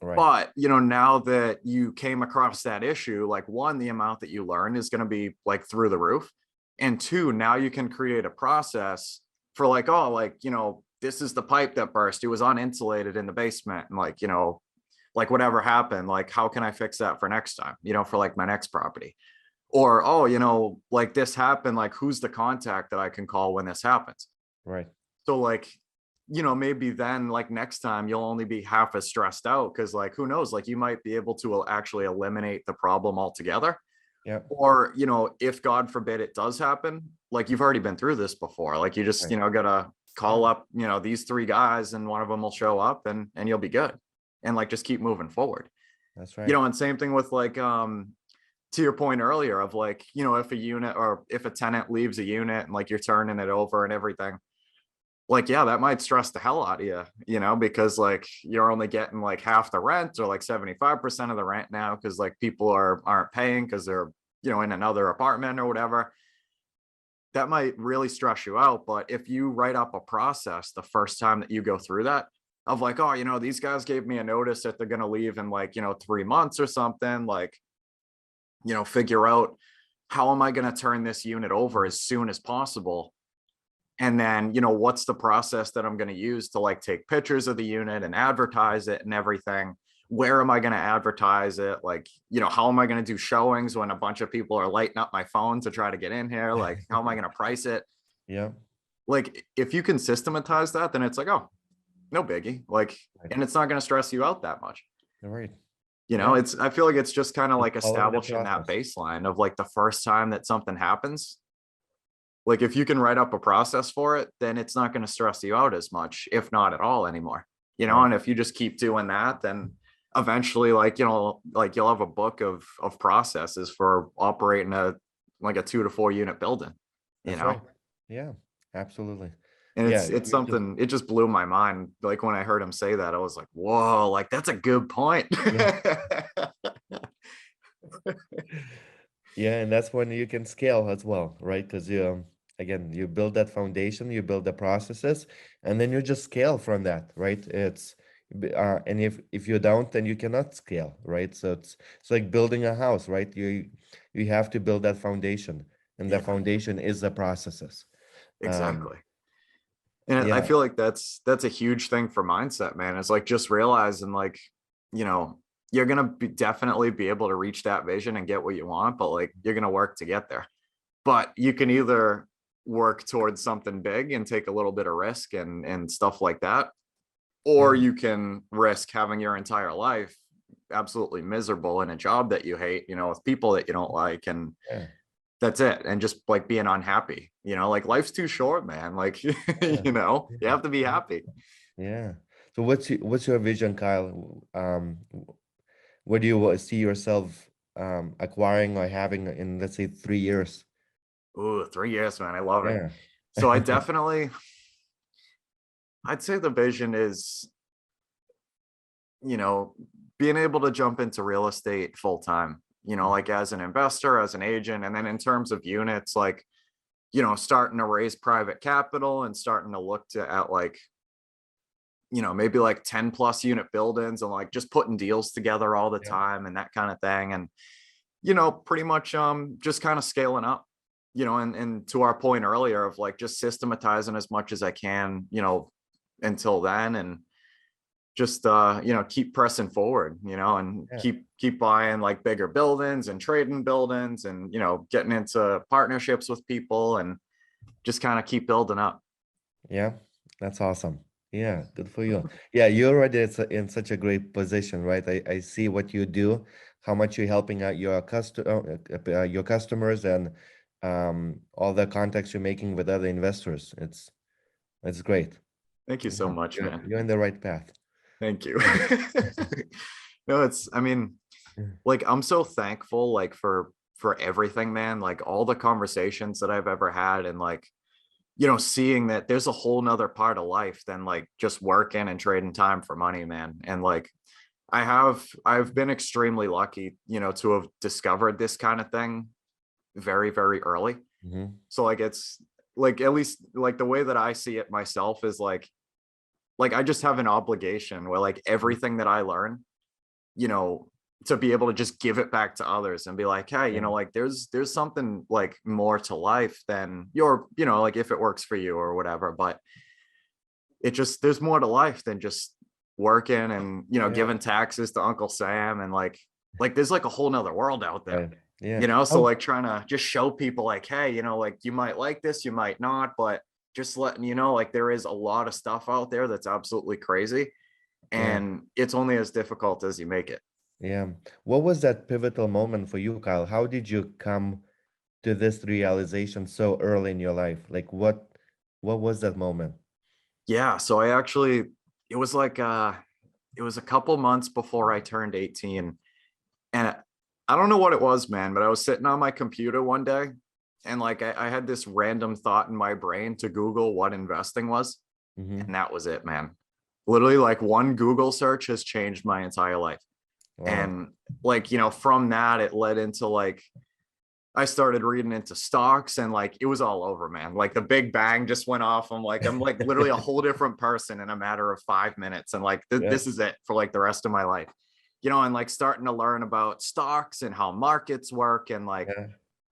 But, you know, now that you came across that issue, like one, the amount that you learn is going to be like through the roof. And two, now you can create a process for like, oh, like, you know, this is the pipe that burst. It was uninsulated in the basement. And like, you know, like whatever happened, like, how can I fix that for next time, you know, for like my next property? Or, oh, you know, like this happened, like who's the contact that I can call when this happens? Right. So like, you know, maybe then like next time you'll only be half as stressed out because like, who knows, like you might be able to actually eliminate the problem altogether. Yeah. Or, you know, if God forbid it does happen, like you've already been through this before, like you just, you know, gotta call up, you know, these 3 guys and one of them will show up and you'll be good. And like, just keep moving forward. That's right. You know, and same thing with like, to your point earlier of like, you know, if a unit or if a tenant leaves a unit and like you're turning it over and everything, like, yeah, that might stress the hell out of you, you know, because like you're only getting like half the rent or like 75% of the rent now because like people aren't paying because they're, you know, in another apartment or whatever. that might really stress you out. But if you write up a process the first time that you go through that, of like, oh, these guys gave me a notice that they're going to leave in like, 3 months or something, like, figure out how am I going to turn this unit over as soon as possible. And then, what's the process that I'm going to use to like take pictures of the unit and advertise it and everything? Where am I going to advertise it? Like, how am I going to do showings when a bunch of people are lighting up my phone to try to get in here? Like, how am I going to price it? Yeah. Like, if you can systematize that, then it's like, oh, no biggie. Like, and it's not going to stress you out that much. Right. I feel like it's just kind of like Follow the establishing that process. baseline of like the first time that something happens. Like, if you can write up a process for it, then it's not going to stress you out as much, if not at all anymore, Right. and if you just keep doing that, then eventually, like, you'll have a book of processes for operating a 2 to 4 unit building, That's right. Yeah, absolutely. and Yeah, it's something, it just blew my mind. Like, when I heard him say that, I was like, whoa, like, that's a good point. Yeah, and that's when you can scale as well, right? Because again, you build that foundation, you build the processes, and then you just scale from that, right? And if you don't, then you cannot scale, right? So it's like building a house, right? You have to build that foundation, and the Yeah. foundation is the processes. Exactly. And I Yeah, feel like that's a huge thing for mindset, man. It's like just realizing, like, you're gonna definitely be able to reach that vision and get what you want, but like, you're gonna work to get there. But you can either work towards something big and take a little bit of risk and stuff like that, or yeah, you can risk having your entire life absolutely miserable in a job that you hate, with people that you don't like, and yeah, that's it. And just like being unhappy, like, life's too short, man. Like, yeah, you have to be yeah. happy. Yeah. So what's your vision, Kyle? What do you see yourself acquiring or having in, let's say, 3 years? Ooh, 3 years, man. I love it. Yeah. So I'd say the vision is, you know, being able to jump into real estate full time, like as an investor, as an agent. And then in terms of units, like, starting to raise private capital and starting to look at like, maybe like 10 plus unit buildings, and like just putting deals together all the Yeah. time and that kind of thing. And, pretty much just kind of scaling up, and to our point earlier of like just systematizing as much as I can, until then, and just keep pressing forward, and Yeah. keep buying like bigger buildings and trading buildings, and getting into partnerships with people, and just kind of keep building up. Yeah. That's awesome. Yeah, good for you. Yeah, you're already in such a great position, right? I see what you do, how much you're helping out your customers, and all the contacts you're making with other investors. It's great. Thank you so Yeah, much, you're man. you're in the right path. Thank you. Yeah. No, I mean, Yeah. like, I'm so thankful, like, for everything, man. Like, all the conversations that I've ever had, and like, seeing that there's a whole nother part of life than like just working and trading time for money, man. And like, I've been extremely lucky, to have discovered this kind of thing very, very early. Mhm. So like, it's like, at least like the way that I see it myself is like I just have an obligation where like everything that I learn, you know, to be able to just give it back to others and be like, hey, Yeah. like there's something like more to life than like if it works for you or whatever. But there's more to life than just working and, Yeah. giving taxes to Uncle Sam, and like there's like a whole nother world out there. Right. Yeah. So like trying to just show people like, hey, like you might like this, you might not, but just letting you know, like there is a lot of stuff out there that's absolutely crazy, Yeah. and it's only as difficult as you make it. Yeah. What was that pivotal moment for you, Kyle? How did you come to this realization so early in your life? Like what was that moment? Yeah, so I actually, it was like it was a couple months before I turned 18, and I don't know what it was, man, but I was sitting on my computer one day, and like I had this random thought in my brain to Google what investing was, Mm-hmm. and that was it, man. Literally, like one Google search has changed my entire life. Wow. And like, from that, it led into like I started reading into stocks, and like it was all over, man. Like the big bang just went off. I'm like literally a whole different person in a matter of 5 minutes. And like Yeah. this is it for like the rest of my life, and like starting to learn about stocks and how markets work, and like,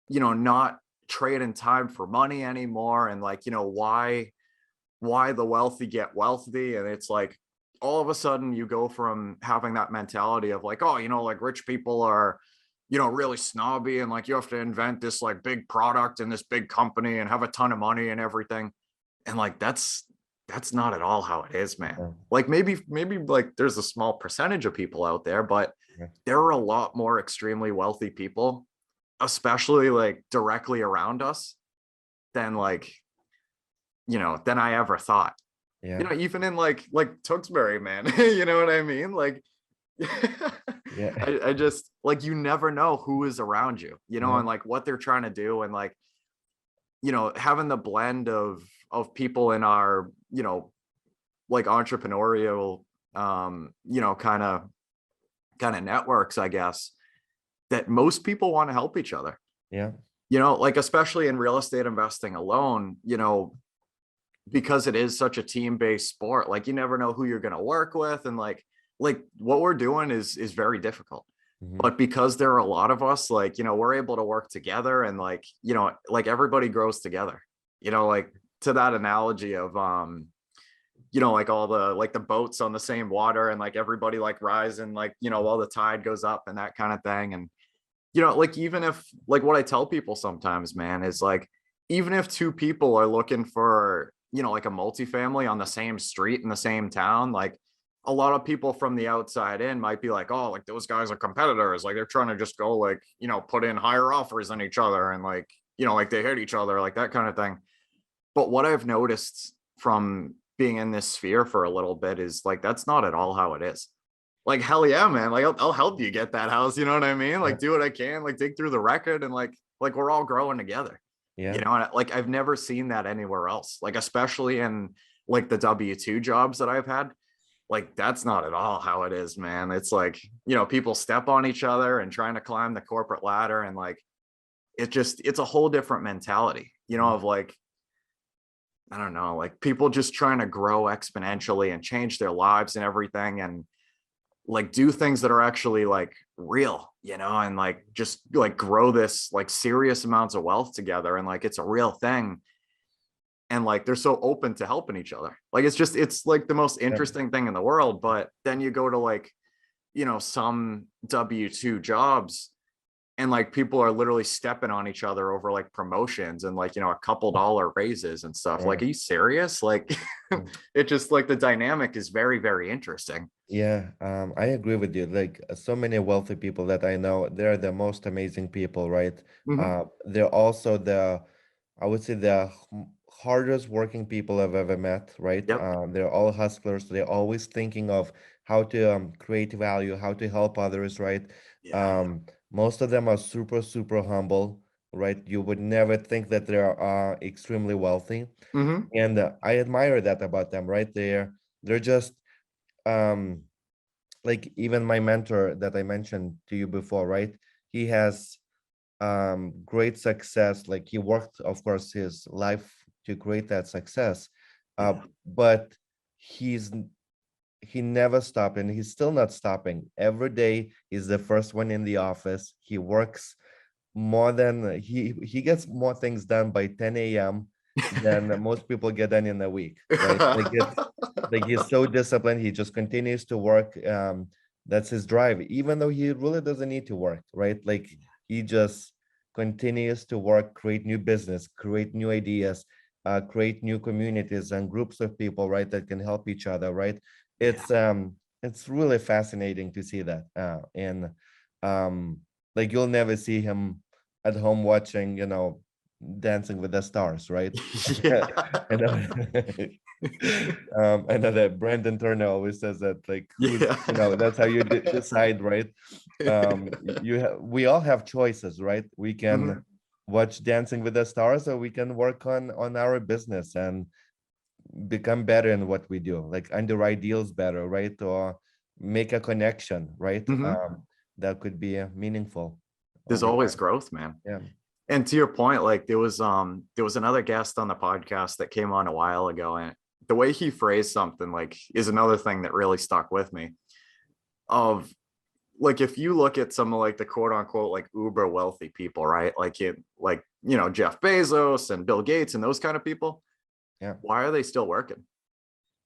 Yeah. Not trading time for money anymore. And like, why the wealthy get wealthy. And it's like, all of a sudden you go from having that mentality of like, oh, like rich people are, really snobby, and like you have to invent this like big product and this big company and have a ton of money and everything. And like that's not at all how it is, man. Yeah. Like maybe like there's a small percentage of people out there, but Yeah. there are a lot more extremely wealthy people, especially like directly around us, than like, than I ever thought. Yeah. Even in like Tewksbury, man. You know what I mean? Like Yeah. I just like, you never know who is around you, Yeah. and like what they're trying to do. And like, having the blend of people in our, like entrepreneurial, kind of networks, I guess, that most people want to help each other. Yeah. Like especially in real estate investing alone, because it is such a team-based sport, like you never know who you're going to work with. And like what we're doing is very difficult. Mhm. But because there are a lot of us, like, we're able to work together, and like, like everybody grows together, like to that analogy of, like all the, like the boats on the same water, and like everybody like rise, and like, while the tide goes up and that kind of thing. And, like even if, like what I tell people sometimes, man, is like, even if two people are looking for, like a multifamily on the same street in the same town, like a lot of people from the outside in might be like, oh, like those guys are competitors. Like they're trying to just go like, put in higher offers on each other, and like, like they hit each other, like that kind of thing. But what I've noticed from being in this sphere for a little bit is like, that's not at all how it is. Like, hell yeah, man. Like I'll help you get that house. You know what I mean? Like do what I can, like dig through the record, and like we're all growing together. Yeah. And like I've never seen that anywhere else, like especially in like the W-2 jobs that I've had. Like that's not at all how it is, man. It's like, people step on each other and trying to climb the corporate ladder, and like it's a whole different mentality, of like, I don't know, like people just trying to grow exponentially and change their lives and everything, and like do things that are actually like real, and like just like grow this like serious amounts of wealth together, and like it's a real thing. And like they're so open to helping each other. Like it's like the most interesting thing in the world. But then you go to like, some W-2 jobs, and like people are literally stepping on each other over like promotions and like, a couple dollar raises and stuff. Yeah. Like, are you serious? Like it just like the dynamic is very, very interesting. Yeah, I agree with you. Like so many wealthy people that I know, they're the most amazing people, right? Mhm. They're also I would say the hardest working people I've ever met, right? Yep. They're all hustlers. They're always thinking of how to create value, how to help others, right? Yeah. Most of them are super, super humble, right? You would never think that they're extremely wealthy, Hmm. and I admire that about them, right? They're just um like even my mentor that I mentioned to you before, right? He has great success. Like he worked, of course, his life to create that success. Yeah. But he's he never stopped, and he's still not stopping. Every day he's the first one in the office. He works more than he gets more things done by 10 a.m. than most people get done in a week, right? Like he's so disciplined. He just continues to work. That's his drive, even though he really doesn't need to work, right? Like he just continues to work, create new business, create new ideas, create new communities and groups of people, right, that can help each other, right? Yeah. It's really fascinating to see that. And like you'll never see him at home watching, Dancing with the Stars, right? Yeah. I know. I know that Brandon Turner always says that, like, who's, Yeah. that's how you decide, right? We all have choices, right? We can Mhm. watch Dancing with the Stars, or we can work on our business and become better in what we do, like underwrite deals better, right? Or make a connection, right? Mhm. That could be meaningful There's over always time. growth, man. Yeah. And to your point, like there was another guest on the podcast that came on a while ago, and the way he phrased something like is another thing that really stuck with me. Of like, if you look at some of like the quote unquote like uber wealthy people, right? Jeff Bezos and Bill Gates and those kind of people. Yeah. Why are they still working?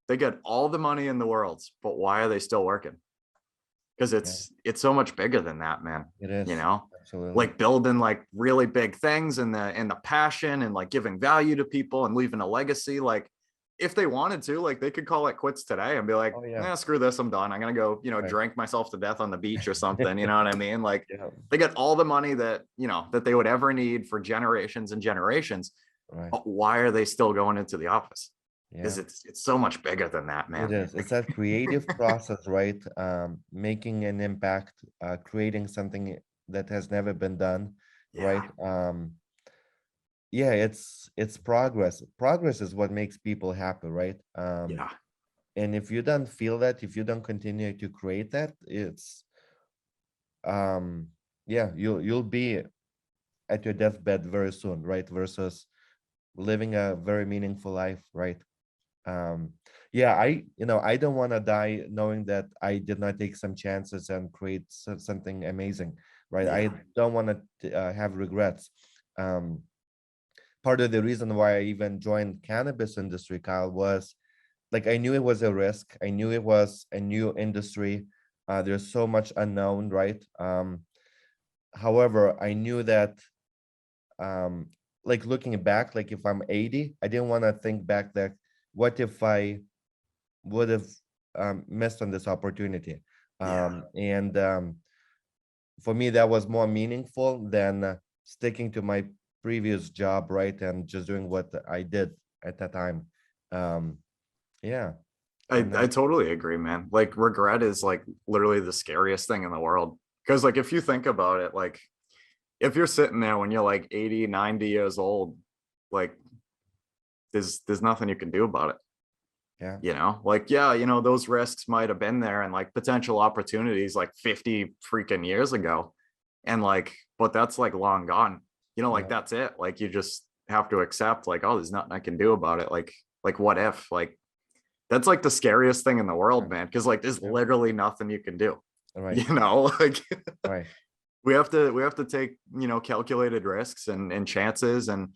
They get all the money in the world, but why are they still working? Because it's so much bigger than that, man. It is. Absolutely. Like building like really big things and the passion and like giving value to people and leaving a legacy. Like if they wanted to, like they could call it quits today and be like, screw this, I'm done. I'm gonna go, drink myself to death on the beach or something. You know what I mean? Like they get all the money that that they would ever need for generations and generations. Right. But why are they still going into the office? Because Yeah. it's so much bigger than that, man. It is. It's that creative process, right? Making an impact, creating something that has never been done, right? It's progress. Progress is what makes people happy, right? And if you don't feel that, if you don't continue to create that, it's you'll be at your deathbed very soon, right? Versus living a very meaningful life, right? I don't want to die knowing that I did not take some chances and create something amazing, right? I don't want to have regrets. Part of the reason why I even joined cannabis industry, Kyle, was like I knew it was a risk. I knew it was a new industry. There's so much unknown, right? However, I knew that like looking back, like if I'm 80, I didn't want to think back that what if I would have missed on this opportunity? For me, that was more meaningful than sticking to my previous job, right? And just doing what I did at that time. I totally agree, man. Like regret is like literally the scariest thing in the world. Because like if you think about it, like if you're sitting there when you're like 80, 90 years old, like there's nothing you can do about it. Those risks might have been there and like potential opportunities like 50 freaking years ago. And like, but that's like long gone, that's it. Like you just have to accept like, oh, there's nothing I can do about it. Like what if, like, that's like the scariest thing in the world, man. Cause like there's literally nothing you can do, right. Like right. we have to take, calculated risks and chances. And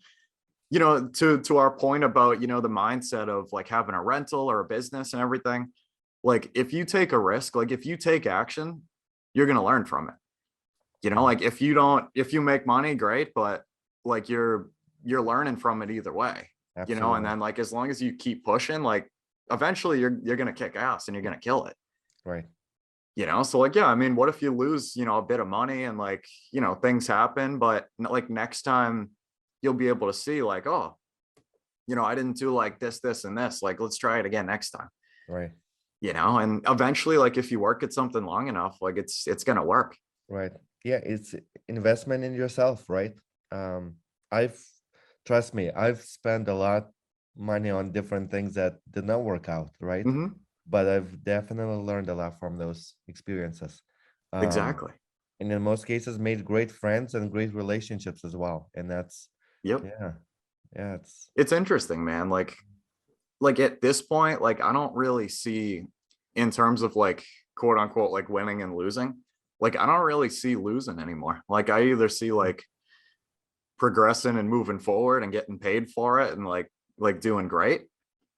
to our point about, the mindset of like having a rental or a business and everything, like if you take a risk, like if you take action, you're going to learn from it. Like if you make money, great, but like you're learning from it either way. Absolutely. And then like as long as you keep pushing, like eventually you're going to kick ass and you're going to kill it. Right. So like, I mean, what if you lose, a bit of money and like, things happen, but like next time you'll be able to see like, oh, I didn't do like this, and this, like, let's try it again next time. Right. And eventually, like if you work at something long enough, like it's going to work. Right. Yeah. It's investment in yourself. Right. Trust me, I've spent a lot money on different things that did not work out. Right. Mm-hmm. But I've definitely learned a lot from those experiences. Exactly. And in most cases made great friends and great relationships as well. And that's, it's interesting, man. Like at this point, like I don't really see in terms of like quote unquote, like winning and losing, like I don't really see losing anymore. Like I either see like progressing and moving forward and getting paid for it and like doing great.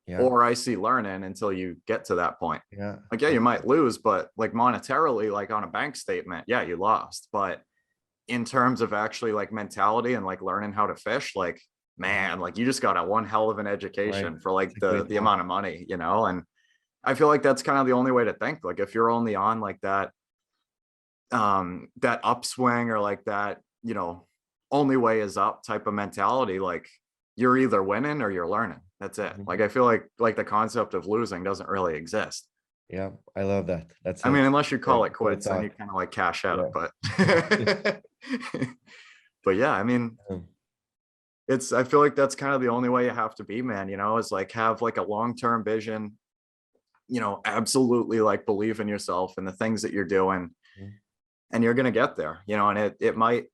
Or I see learning until you get to that point. Like, you might lose, but like monetarily, like on a bank statement, you lost. But in terms of actually like mentality and like learning how to fish, like, man, like you just got a one hell of an education for like the amount of money, and I feel like that's kind of the only way to think. Like if you're only on like that upswing or like that, only way is up type of mentality, like you're either winning or you're learning. That's it. Like I feel like the concept of losing doesn't really exist. Yeah, I love that. I mean, unless you call it quits, then you kind of like cash out. But but yeah, I mean, I feel like that's kind of the only way you have to be, man, is like have like a long-term vision, absolutely like believe in yourself and the things that you're doing. and you're going to get there, and it might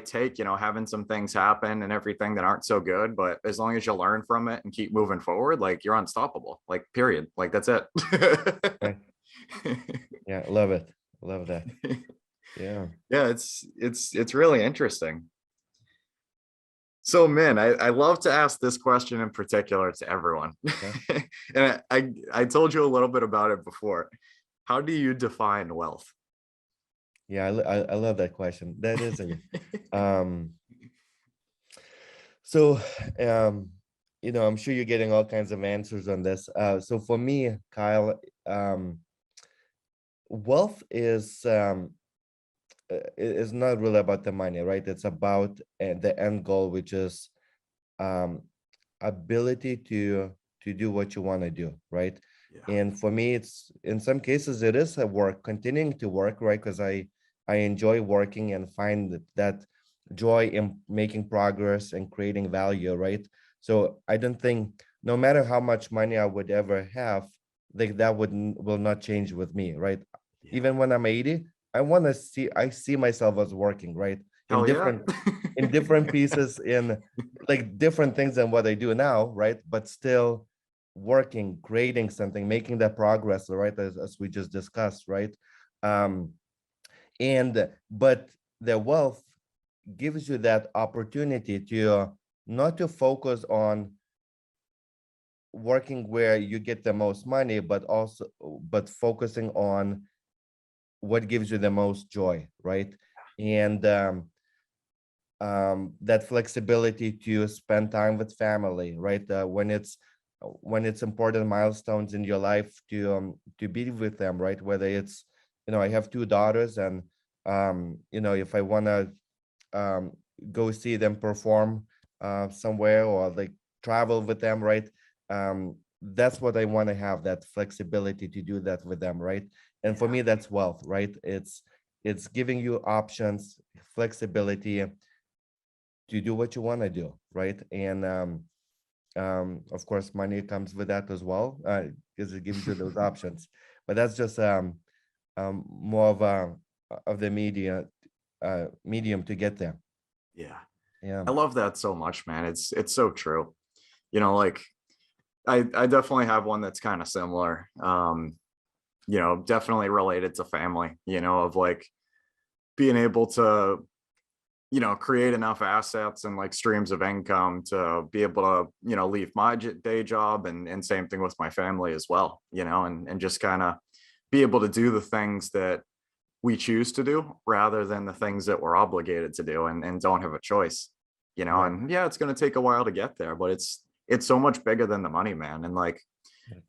take, having some things happen and everything that aren't so good, but as long as you learn from it and keep moving forward, like, you're unstoppable, like, period. Like, that's it. Right. Yeah, love it. Love that. Yeah. Yeah, it's really interesting. So, man, I love to ask this question in particular to everyone. Okay. And I told you a little bit about it before. How do you define wealth? Yeah, I love that question. That is um so I'm sure you're getting all kinds of answers on this. So for me, Kyle, wealth is not really about the money, right? It's about the end goal, which is um ability to do what you want to do, right? Yeah. And for me, it's in some cases it is a work, continuing to work, right? Because I enjoy working and find that joy in making progress and creating value, right? So I don't think no matter how much money I would ever have, like that will not change with me, right? Yeah. Even when I'm 80, I see myself as working, right? Hell yeah. In different pieces, in like different things than what I do now, right? But still working, creating something, making that progress, right? As we just discussed, right? Um, but the wealth gives you that opportunity to not to focus on working where you get the most money, but focusing on what gives you the most joy, right? And that flexibility to spend time with family, right? When it's important milestones in your life to be with them, right? Whether it's, I have two daughters, and if I want to um, go see them perform somewhere, or like travel with them, right? That's what I want to have, that flexibility to do that with them, right? And for me, that's wealth, right? It's giving you options, flexibility to do what you want to do, right? And of course, money comes with that as well, because it gives you those options. But that's just more of the medium to get there. Yeah. Yeah. I love that so much, man. It's so true. Like, I definitely have one that's kind of similar. Definitely related to family, of like being able to, create enough assets and like streams of income to be able to, leave my day job, and same thing with my family as well, and just kind of be able to do the things that we choose to do rather than the things that we're obligated to do and don't have a choice, Right. and yeah, it's going to take a while to get there, but it's so much bigger than the money, man. And like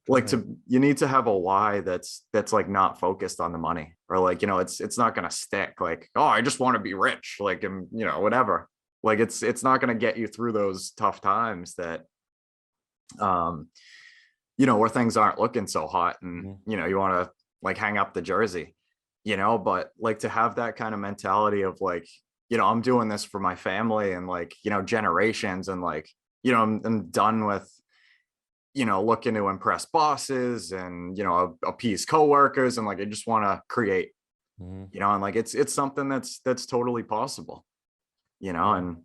you need to have a why that's like not focused on the money, or like, it's not going to stick, like, oh, I just want to be rich, like, and whatever. Like, it's not going to get you through those tough times that where things aren't looking so hot, and you want to like hang up the jersey, but like to have that kind of mentality of like, I'm doing this for my family and like, generations, and like, I'm done with looking to impress bosses and, appease coworkers, and like, I just want to create, and like, it's something that's totally possible, and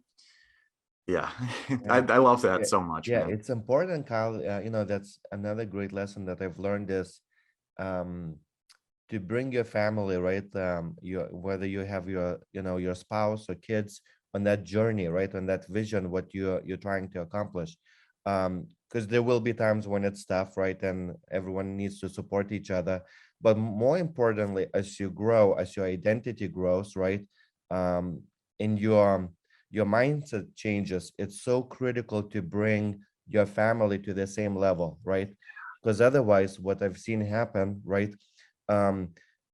yeah, I love that so much, Yeah, man. it's important, Kyle. That's another great lesson that I've learned is to bring your family, right? Whether you have your spouse or kids on that journey, right? On that vision, what you're trying to accomplish. Because there will be times when it's tough, right? And everyone needs to support each other. But more importantly, as you grow, as your identity grows, right? And your mindset changes, it's so critical to bring your family to the same level, right? Because otherwise, what I've seen happen, right?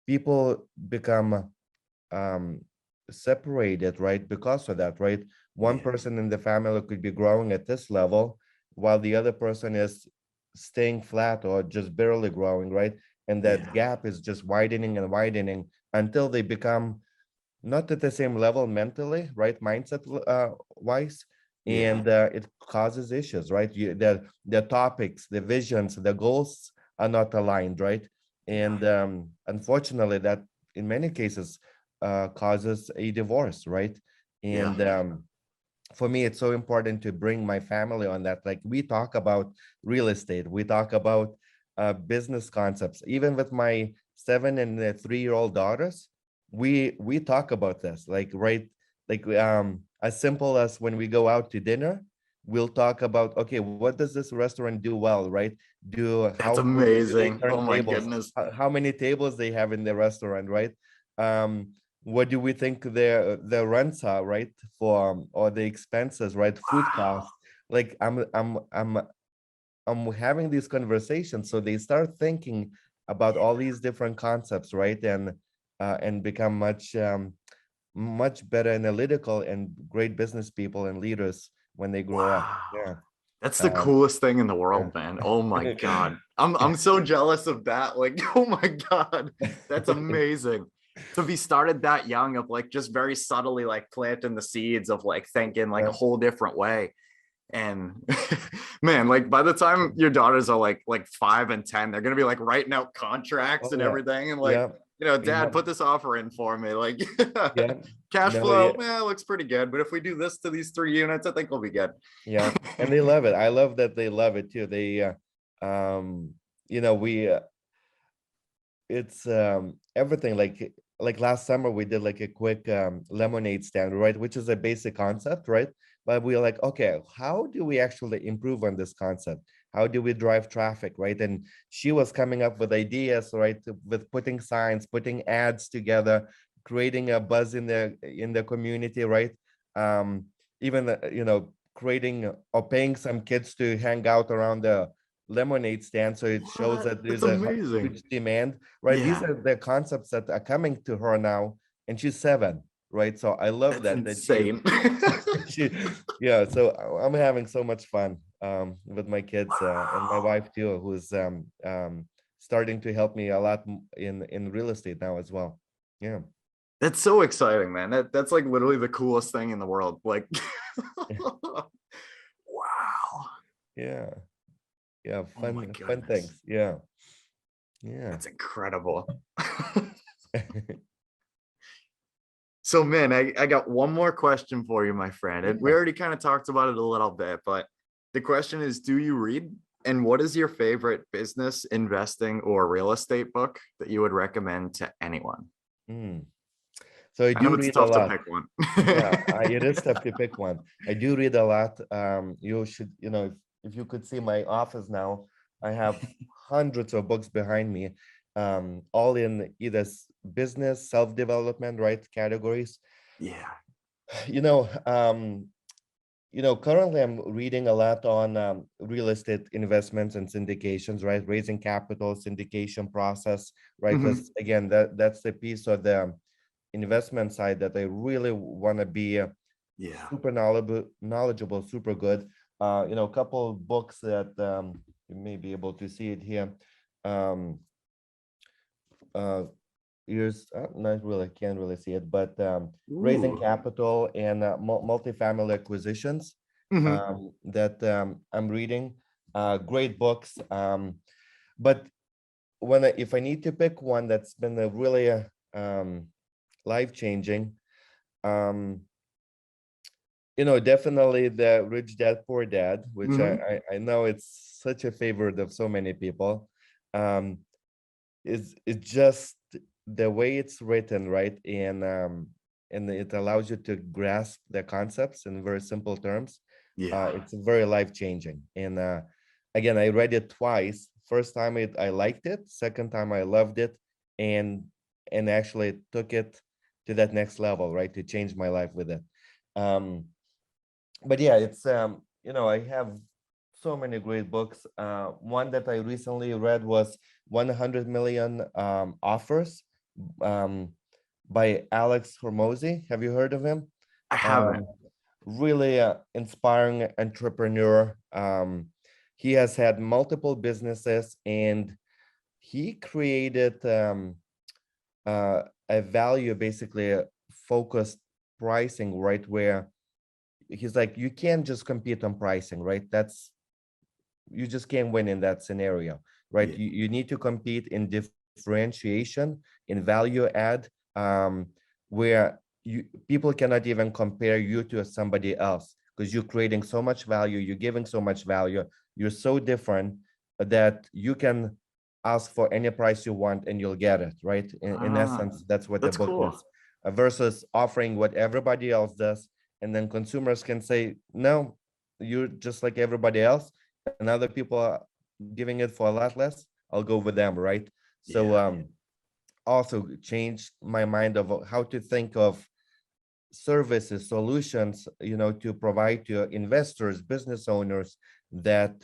People become separated, right? Because of that, right? One person in the family could be growing at this level, while the other person is staying flat or just barely growing, right? And that gap is just widening and widening until they become not at the same level mentally, right? Mindset wise. And it causes issues, right? The topics, the visions, the goals are not aligned, right? And unfortunately, that in many cases causes a divorce, right? Yeah. And for me, it's so important to bring my family on that. Like we talk about real estate, we talk about business concepts. Even with my 7 and 3-year-old daughters, we talk about this. Like right, like as simple as when we go out to dinner, we'll talk about, okay, what does this restaurant do well, right? That's How quickly do they amazing. turn Oh my tables? goodness. How many tables they have in the restaurant, right? Um, what do we think their rents are, right? For or the expenses, right? Food Wow. costs. Like I'm having these conversations, so they start thinking about all these different concepts, right? And become much better analytical and great business people and leaders when they grow up. Wow. Yeah. That's the Um, coolest thing in the yeah. world, man. Oh my God. I'm so jealous of that. Like, oh my God. That's amazing. So if he started that young of like just very subtly like planting the seeds of like thinking like a Yeah. whole different way. And man, like by the time your daughters are like 5 and 10, they're gonna be like writing out contracts Oh and yeah. everything, and like, Yeah. Dad, Yeah. put this offer in for me. Like Yeah. cash No, yeah. flow, looks pretty good. But if we do this to these 3 units, I think we'll be good. Yeah. And they love it. I love that they love it too. Um, we it's everything like last summer we did like a quick lemonade stand, right, which is a basic concept, right? But we are like, okay, how do we actually improve on this concept? How do we drive traffic, right? And she was coming up with ideas, right, with putting signs, putting ads together, creating a buzz in the community, right? um Even creating or paying some kids to hang out around the lemonade stand, so it shows What? that That's there's a amazing. huge demand, right? These Yeah, are the concepts that are coming to her now, and she's 7, right? So I love that's that she's insane. she yeah. So I'm having so much fun with my kids and my Wow. wife too, who's starting to help me a lot in real estate now as well. Yeah. That's so exciting, man. That's like literally the coolest thing in the world. Like, wow. Yeah. Yeah. Oh my Fun goodness. things. Yeah. Yeah. That's incredible. So, man, I got one more question for you, my friend. And we Yeah. already kind of talked about it a little bit, but the question is, do you read? And what is your favorite business, investing, or real estate book that you would recommend to anyone? Mm. So I I know do it's read a tough to lot. pick one. Yeah, it is tough to pick one. I do read a lot. You should, if you could see my office now, I have hundreds of books behind me, all in either business, self-development, right, categories. Yeah. You know, currently I'm reading a lot on real estate investments and syndications, right? Raising capital, syndication process, right? Mhm. Because again, that's the piece of the investment side that I really want to be Yeah. super knowledgeable, super good. A couple of books that you may be able to see it here. Um, uh, Here's not really, can't really see it, but Raising Ooh. Capital and Multifamily Acquisitions Mhm. that I'm reading. Great books. But if I need to pick one that's been a really life changing, um, definitely the Rich Dad Poor Dad, which Mhm. I know it's such a favorite of so many people. Um, is just the way it's written, right? And it allows you to grasp the concepts in very simple terms. Yeah. It's very life changing. And again, I read it twice. First time I liked it. Second time I loved it, and actually took it to that next level, right? To change my life with it. Um, but yeah, it's I have so many great books. One that I recently read was 100 Million Offers um, by Alex Hormozy. Have you heard of him? I haven't. Um, Really inspiring entrepreneur. He has had multiple businesses, and he created a value, basically a focused pricing, right? Where he's like, you can't just compete on pricing, right? You just can't win in that scenario, right? Yeah. You need to compete in differentiation, in value add, where people cannot even compare you to somebody else, because you're creating so much value, you're giving so much value, you're so different that you can ask for any price you want and you'll get it, right? In essence, that's what the That's book cool. is, versus offering what everybody else does, and then consumers can say, no, you're just like everybody else, and other people are giving it for a lot less, I'll go with them, right? So also changed my mind of how to think of services, solutions, to provide to investors, business owners that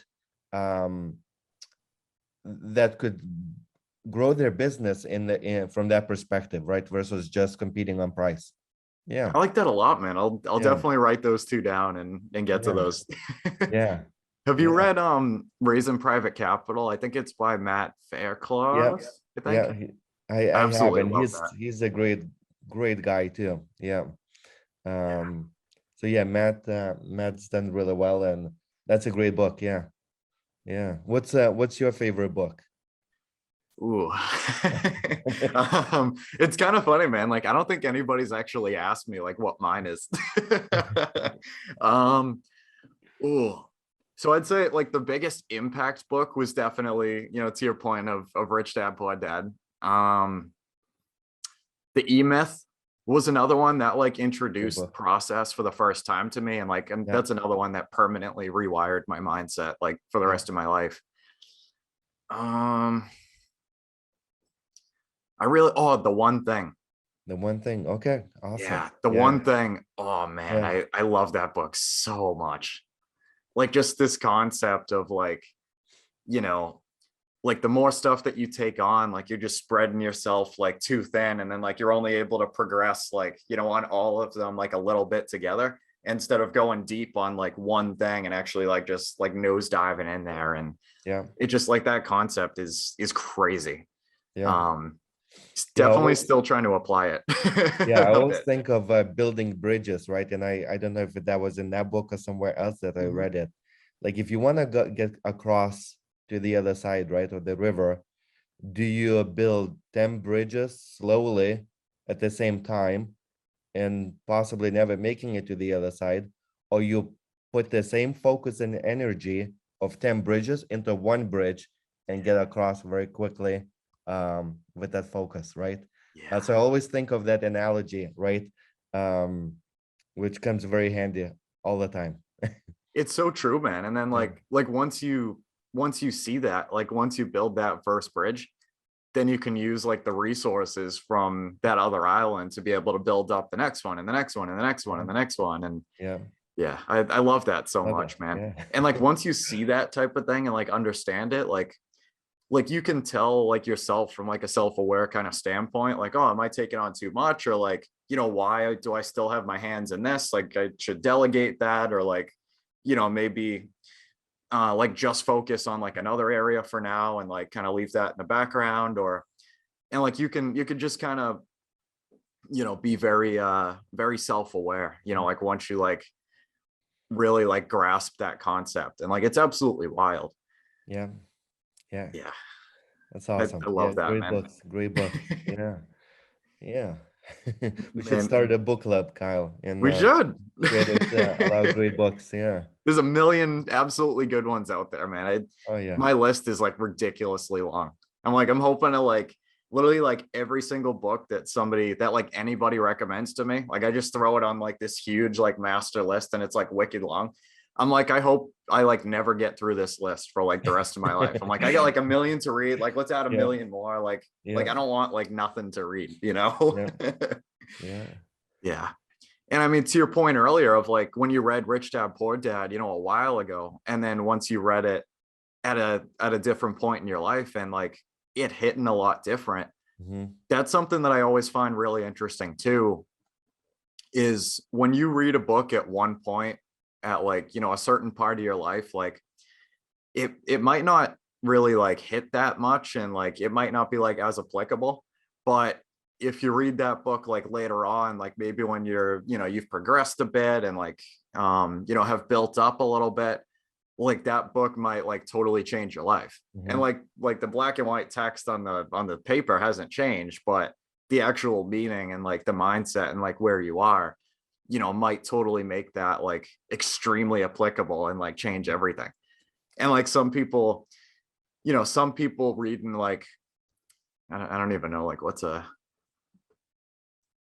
that could grow their business from that perspective, right? Versus just competing on price. Yeah. I like that a lot, man. I'll Yeah. definitely write those two down and get to those. Yeah. Have you Yeah. read Raising Private Capital? I think it's by Matt Fairclough. I think. I have, Absolutely and love that. he's a great guy too. Yeah. So yeah, Matt's done really well, and that's a great book. Yeah. Yeah. What's your favorite book? Ooh. It's kind of funny, man. Like, I don't think anybody's actually asked me like what mine is. Ooh. So I'd say like the biggest impact book was definitely, to your point of Rich Dad Poor Dad. The E-Myth was another one that like introduced process for the first time to me, and like, and that's another one that permanently rewired my mindset like for the rest of my life. The One Thing. The One Thing. Okay. Awesome. Yeah, The One Thing. Oh man, I love that book so much. Like just this concept of like, like the more stuff that you take on, like you're just spreading yourself like too thin, and then like you're only able to progress like, on all of them like a little bit together, instead of going deep on like one thing and actually like just like nose diving in there. And it just like that concept is crazy. Definitely still trying to apply it. I always think of building bridges, right? And I don't know if that was in that book or somewhere else that I read it. Like if you want to get across to the other side, right, of the river, do you build 10 bridges slowly at the same time and possibly never making it to the other side, or you put the same focus and energy of 10 bridges into one bridge and get across very quickly with that focus, right? So I always think of that analogy, right? Which comes very handy all the time. It's so true, man. And then like once you see that, like once you build that first bridge, then you can use like the resources from that other island to be able to build up the next one and the next one and the next one and the next one. And I love that so much, man. And like once you see that type of thing and like understand it, like you can tell like yourself from like a self-aware kind of standpoint, like, oh, am I taking on too much? Or like, why do I still have my hands in this? Like I should delegate that, or like, maybe like just focus on like another area for now and like kind of leave that in the background. And like you can just kind of, be very self-aware, like once you like really like grasp that concept, and like it's absolutely wild. Yeah. That's I awesome. love that, man. Great books. We should start a book club, Kyle, and we should create a lot of great books. There's a million absolutely good ones out there, man. My list is like ridiculously long. I'm hoping to like literally like every single book that like anybody recommends to me, like I just throw it on like this huge like master list, and it's like wicked long. I'm like, I hope I like never get through this list for like the rest of my life. I'm like, I got like a million to read. Like, let's add a million more. Like I don't want like nothing to read, Yeah. And I mean, to your point earlier of like when you read Rich Dad Poor Dad, a while ago, and then once you read it at a different point in your life, and like it hitting a lot different. That's something that I always find really interesting too, is when you read a book at one point at like, a certain part of your life, like it might not really like hit that much, and like it might not be like as applicable. But if you read that book like later on, like maybe when you're, you've progressed a bit and like have built up a little bit, like that book might like totally change your life. And like the black and white text on the paper hasn't changed, but the actual meaning and like the mindset and like where you are, might totally make that like extremely applicable and like change everything. And like some people reading like, I don't even know like what's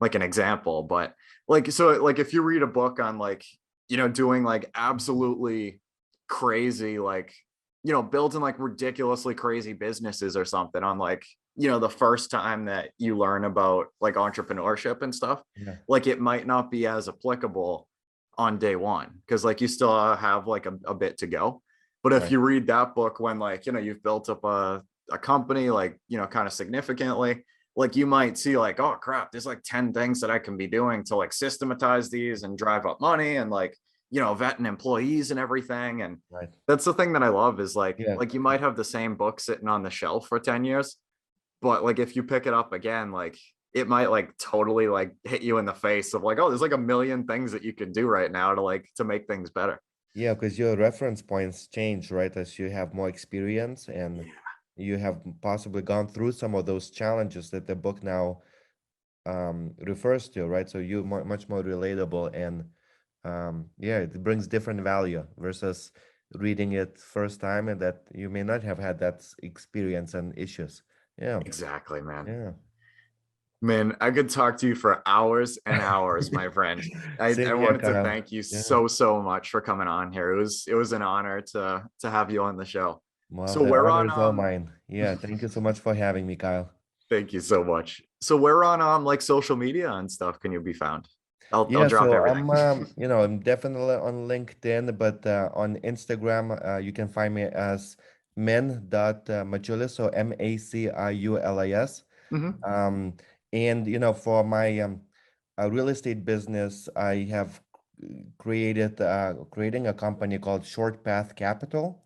like an example, but like, so like if you read a book on like, doing like absolutely crazy, like, building like ridiculously crazy businesses or something on like, the first time that you learn about like entrepreneurship and stuff, like it might not be as applicable on day one, because like you still have like a bit to go. But if you read that book when like, you've built up a company, like, kind of significantly, like you might see like, oh crap, there's like 10 things that I can be doing to like systematize these and drive up money and like, vetting employees and everything. And that's the thing that I love is like, like you might have the same book sitting on the shelf for 10 years, but like, if you pick it up again, like it might like totally like hit you in the face of like, oh, there's like a million things that you can do right now to make things better. Yeah, because your reference points change, right? As you have more experience and you have possibly gone through some of those challenges that the book now refers to, right? So you're much more relatable, and it brings different value versus reading it first time and that you may not have had that experience and issues. Yeah, exactly, man. Yeah. Man, I could talk to you for hours and hours, my friend. I wanted to thank you so much for coming on here. It was an honor to have you on the show. Well, so we're on all mine. Yeah, thank you so much for having me, Kyle. Thank you so much. So we're on like social media and stuff. Can you be found? I'll drop everything. I'm definitely on LinkedIn, but on Instagram, you can find me as men.maciulis, so Maciulis. And for my real estate business, I have creating a company called Short Path Capital,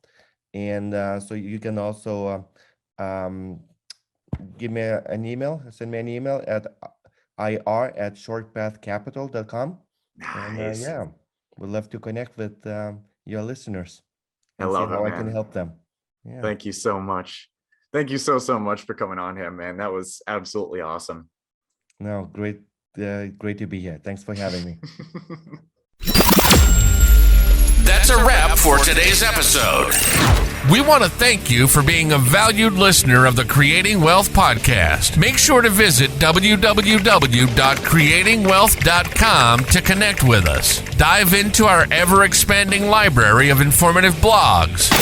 and so you can also send me an email at ir@shortpathcapital.com. Nice. And we'd love to connect with your listeners. I love how it, I can help them. Yeah. Thank you so much. Thank you so much for coming on here, man. That was absolutely awesome. No, great to be here. Thanks for having me. That's a wrap for today's episode. We want to thank you for being a valued listener of the Creating Wealth Podcast. Make sure to visit www.creatingwealth.com to connect with us. Dive into our ever-expanding library of informative blogs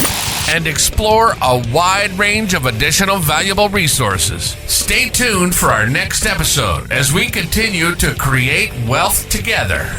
and explore a wide range of additional valuable resources. Stay tuned for our next episode as we continue to create wealth together.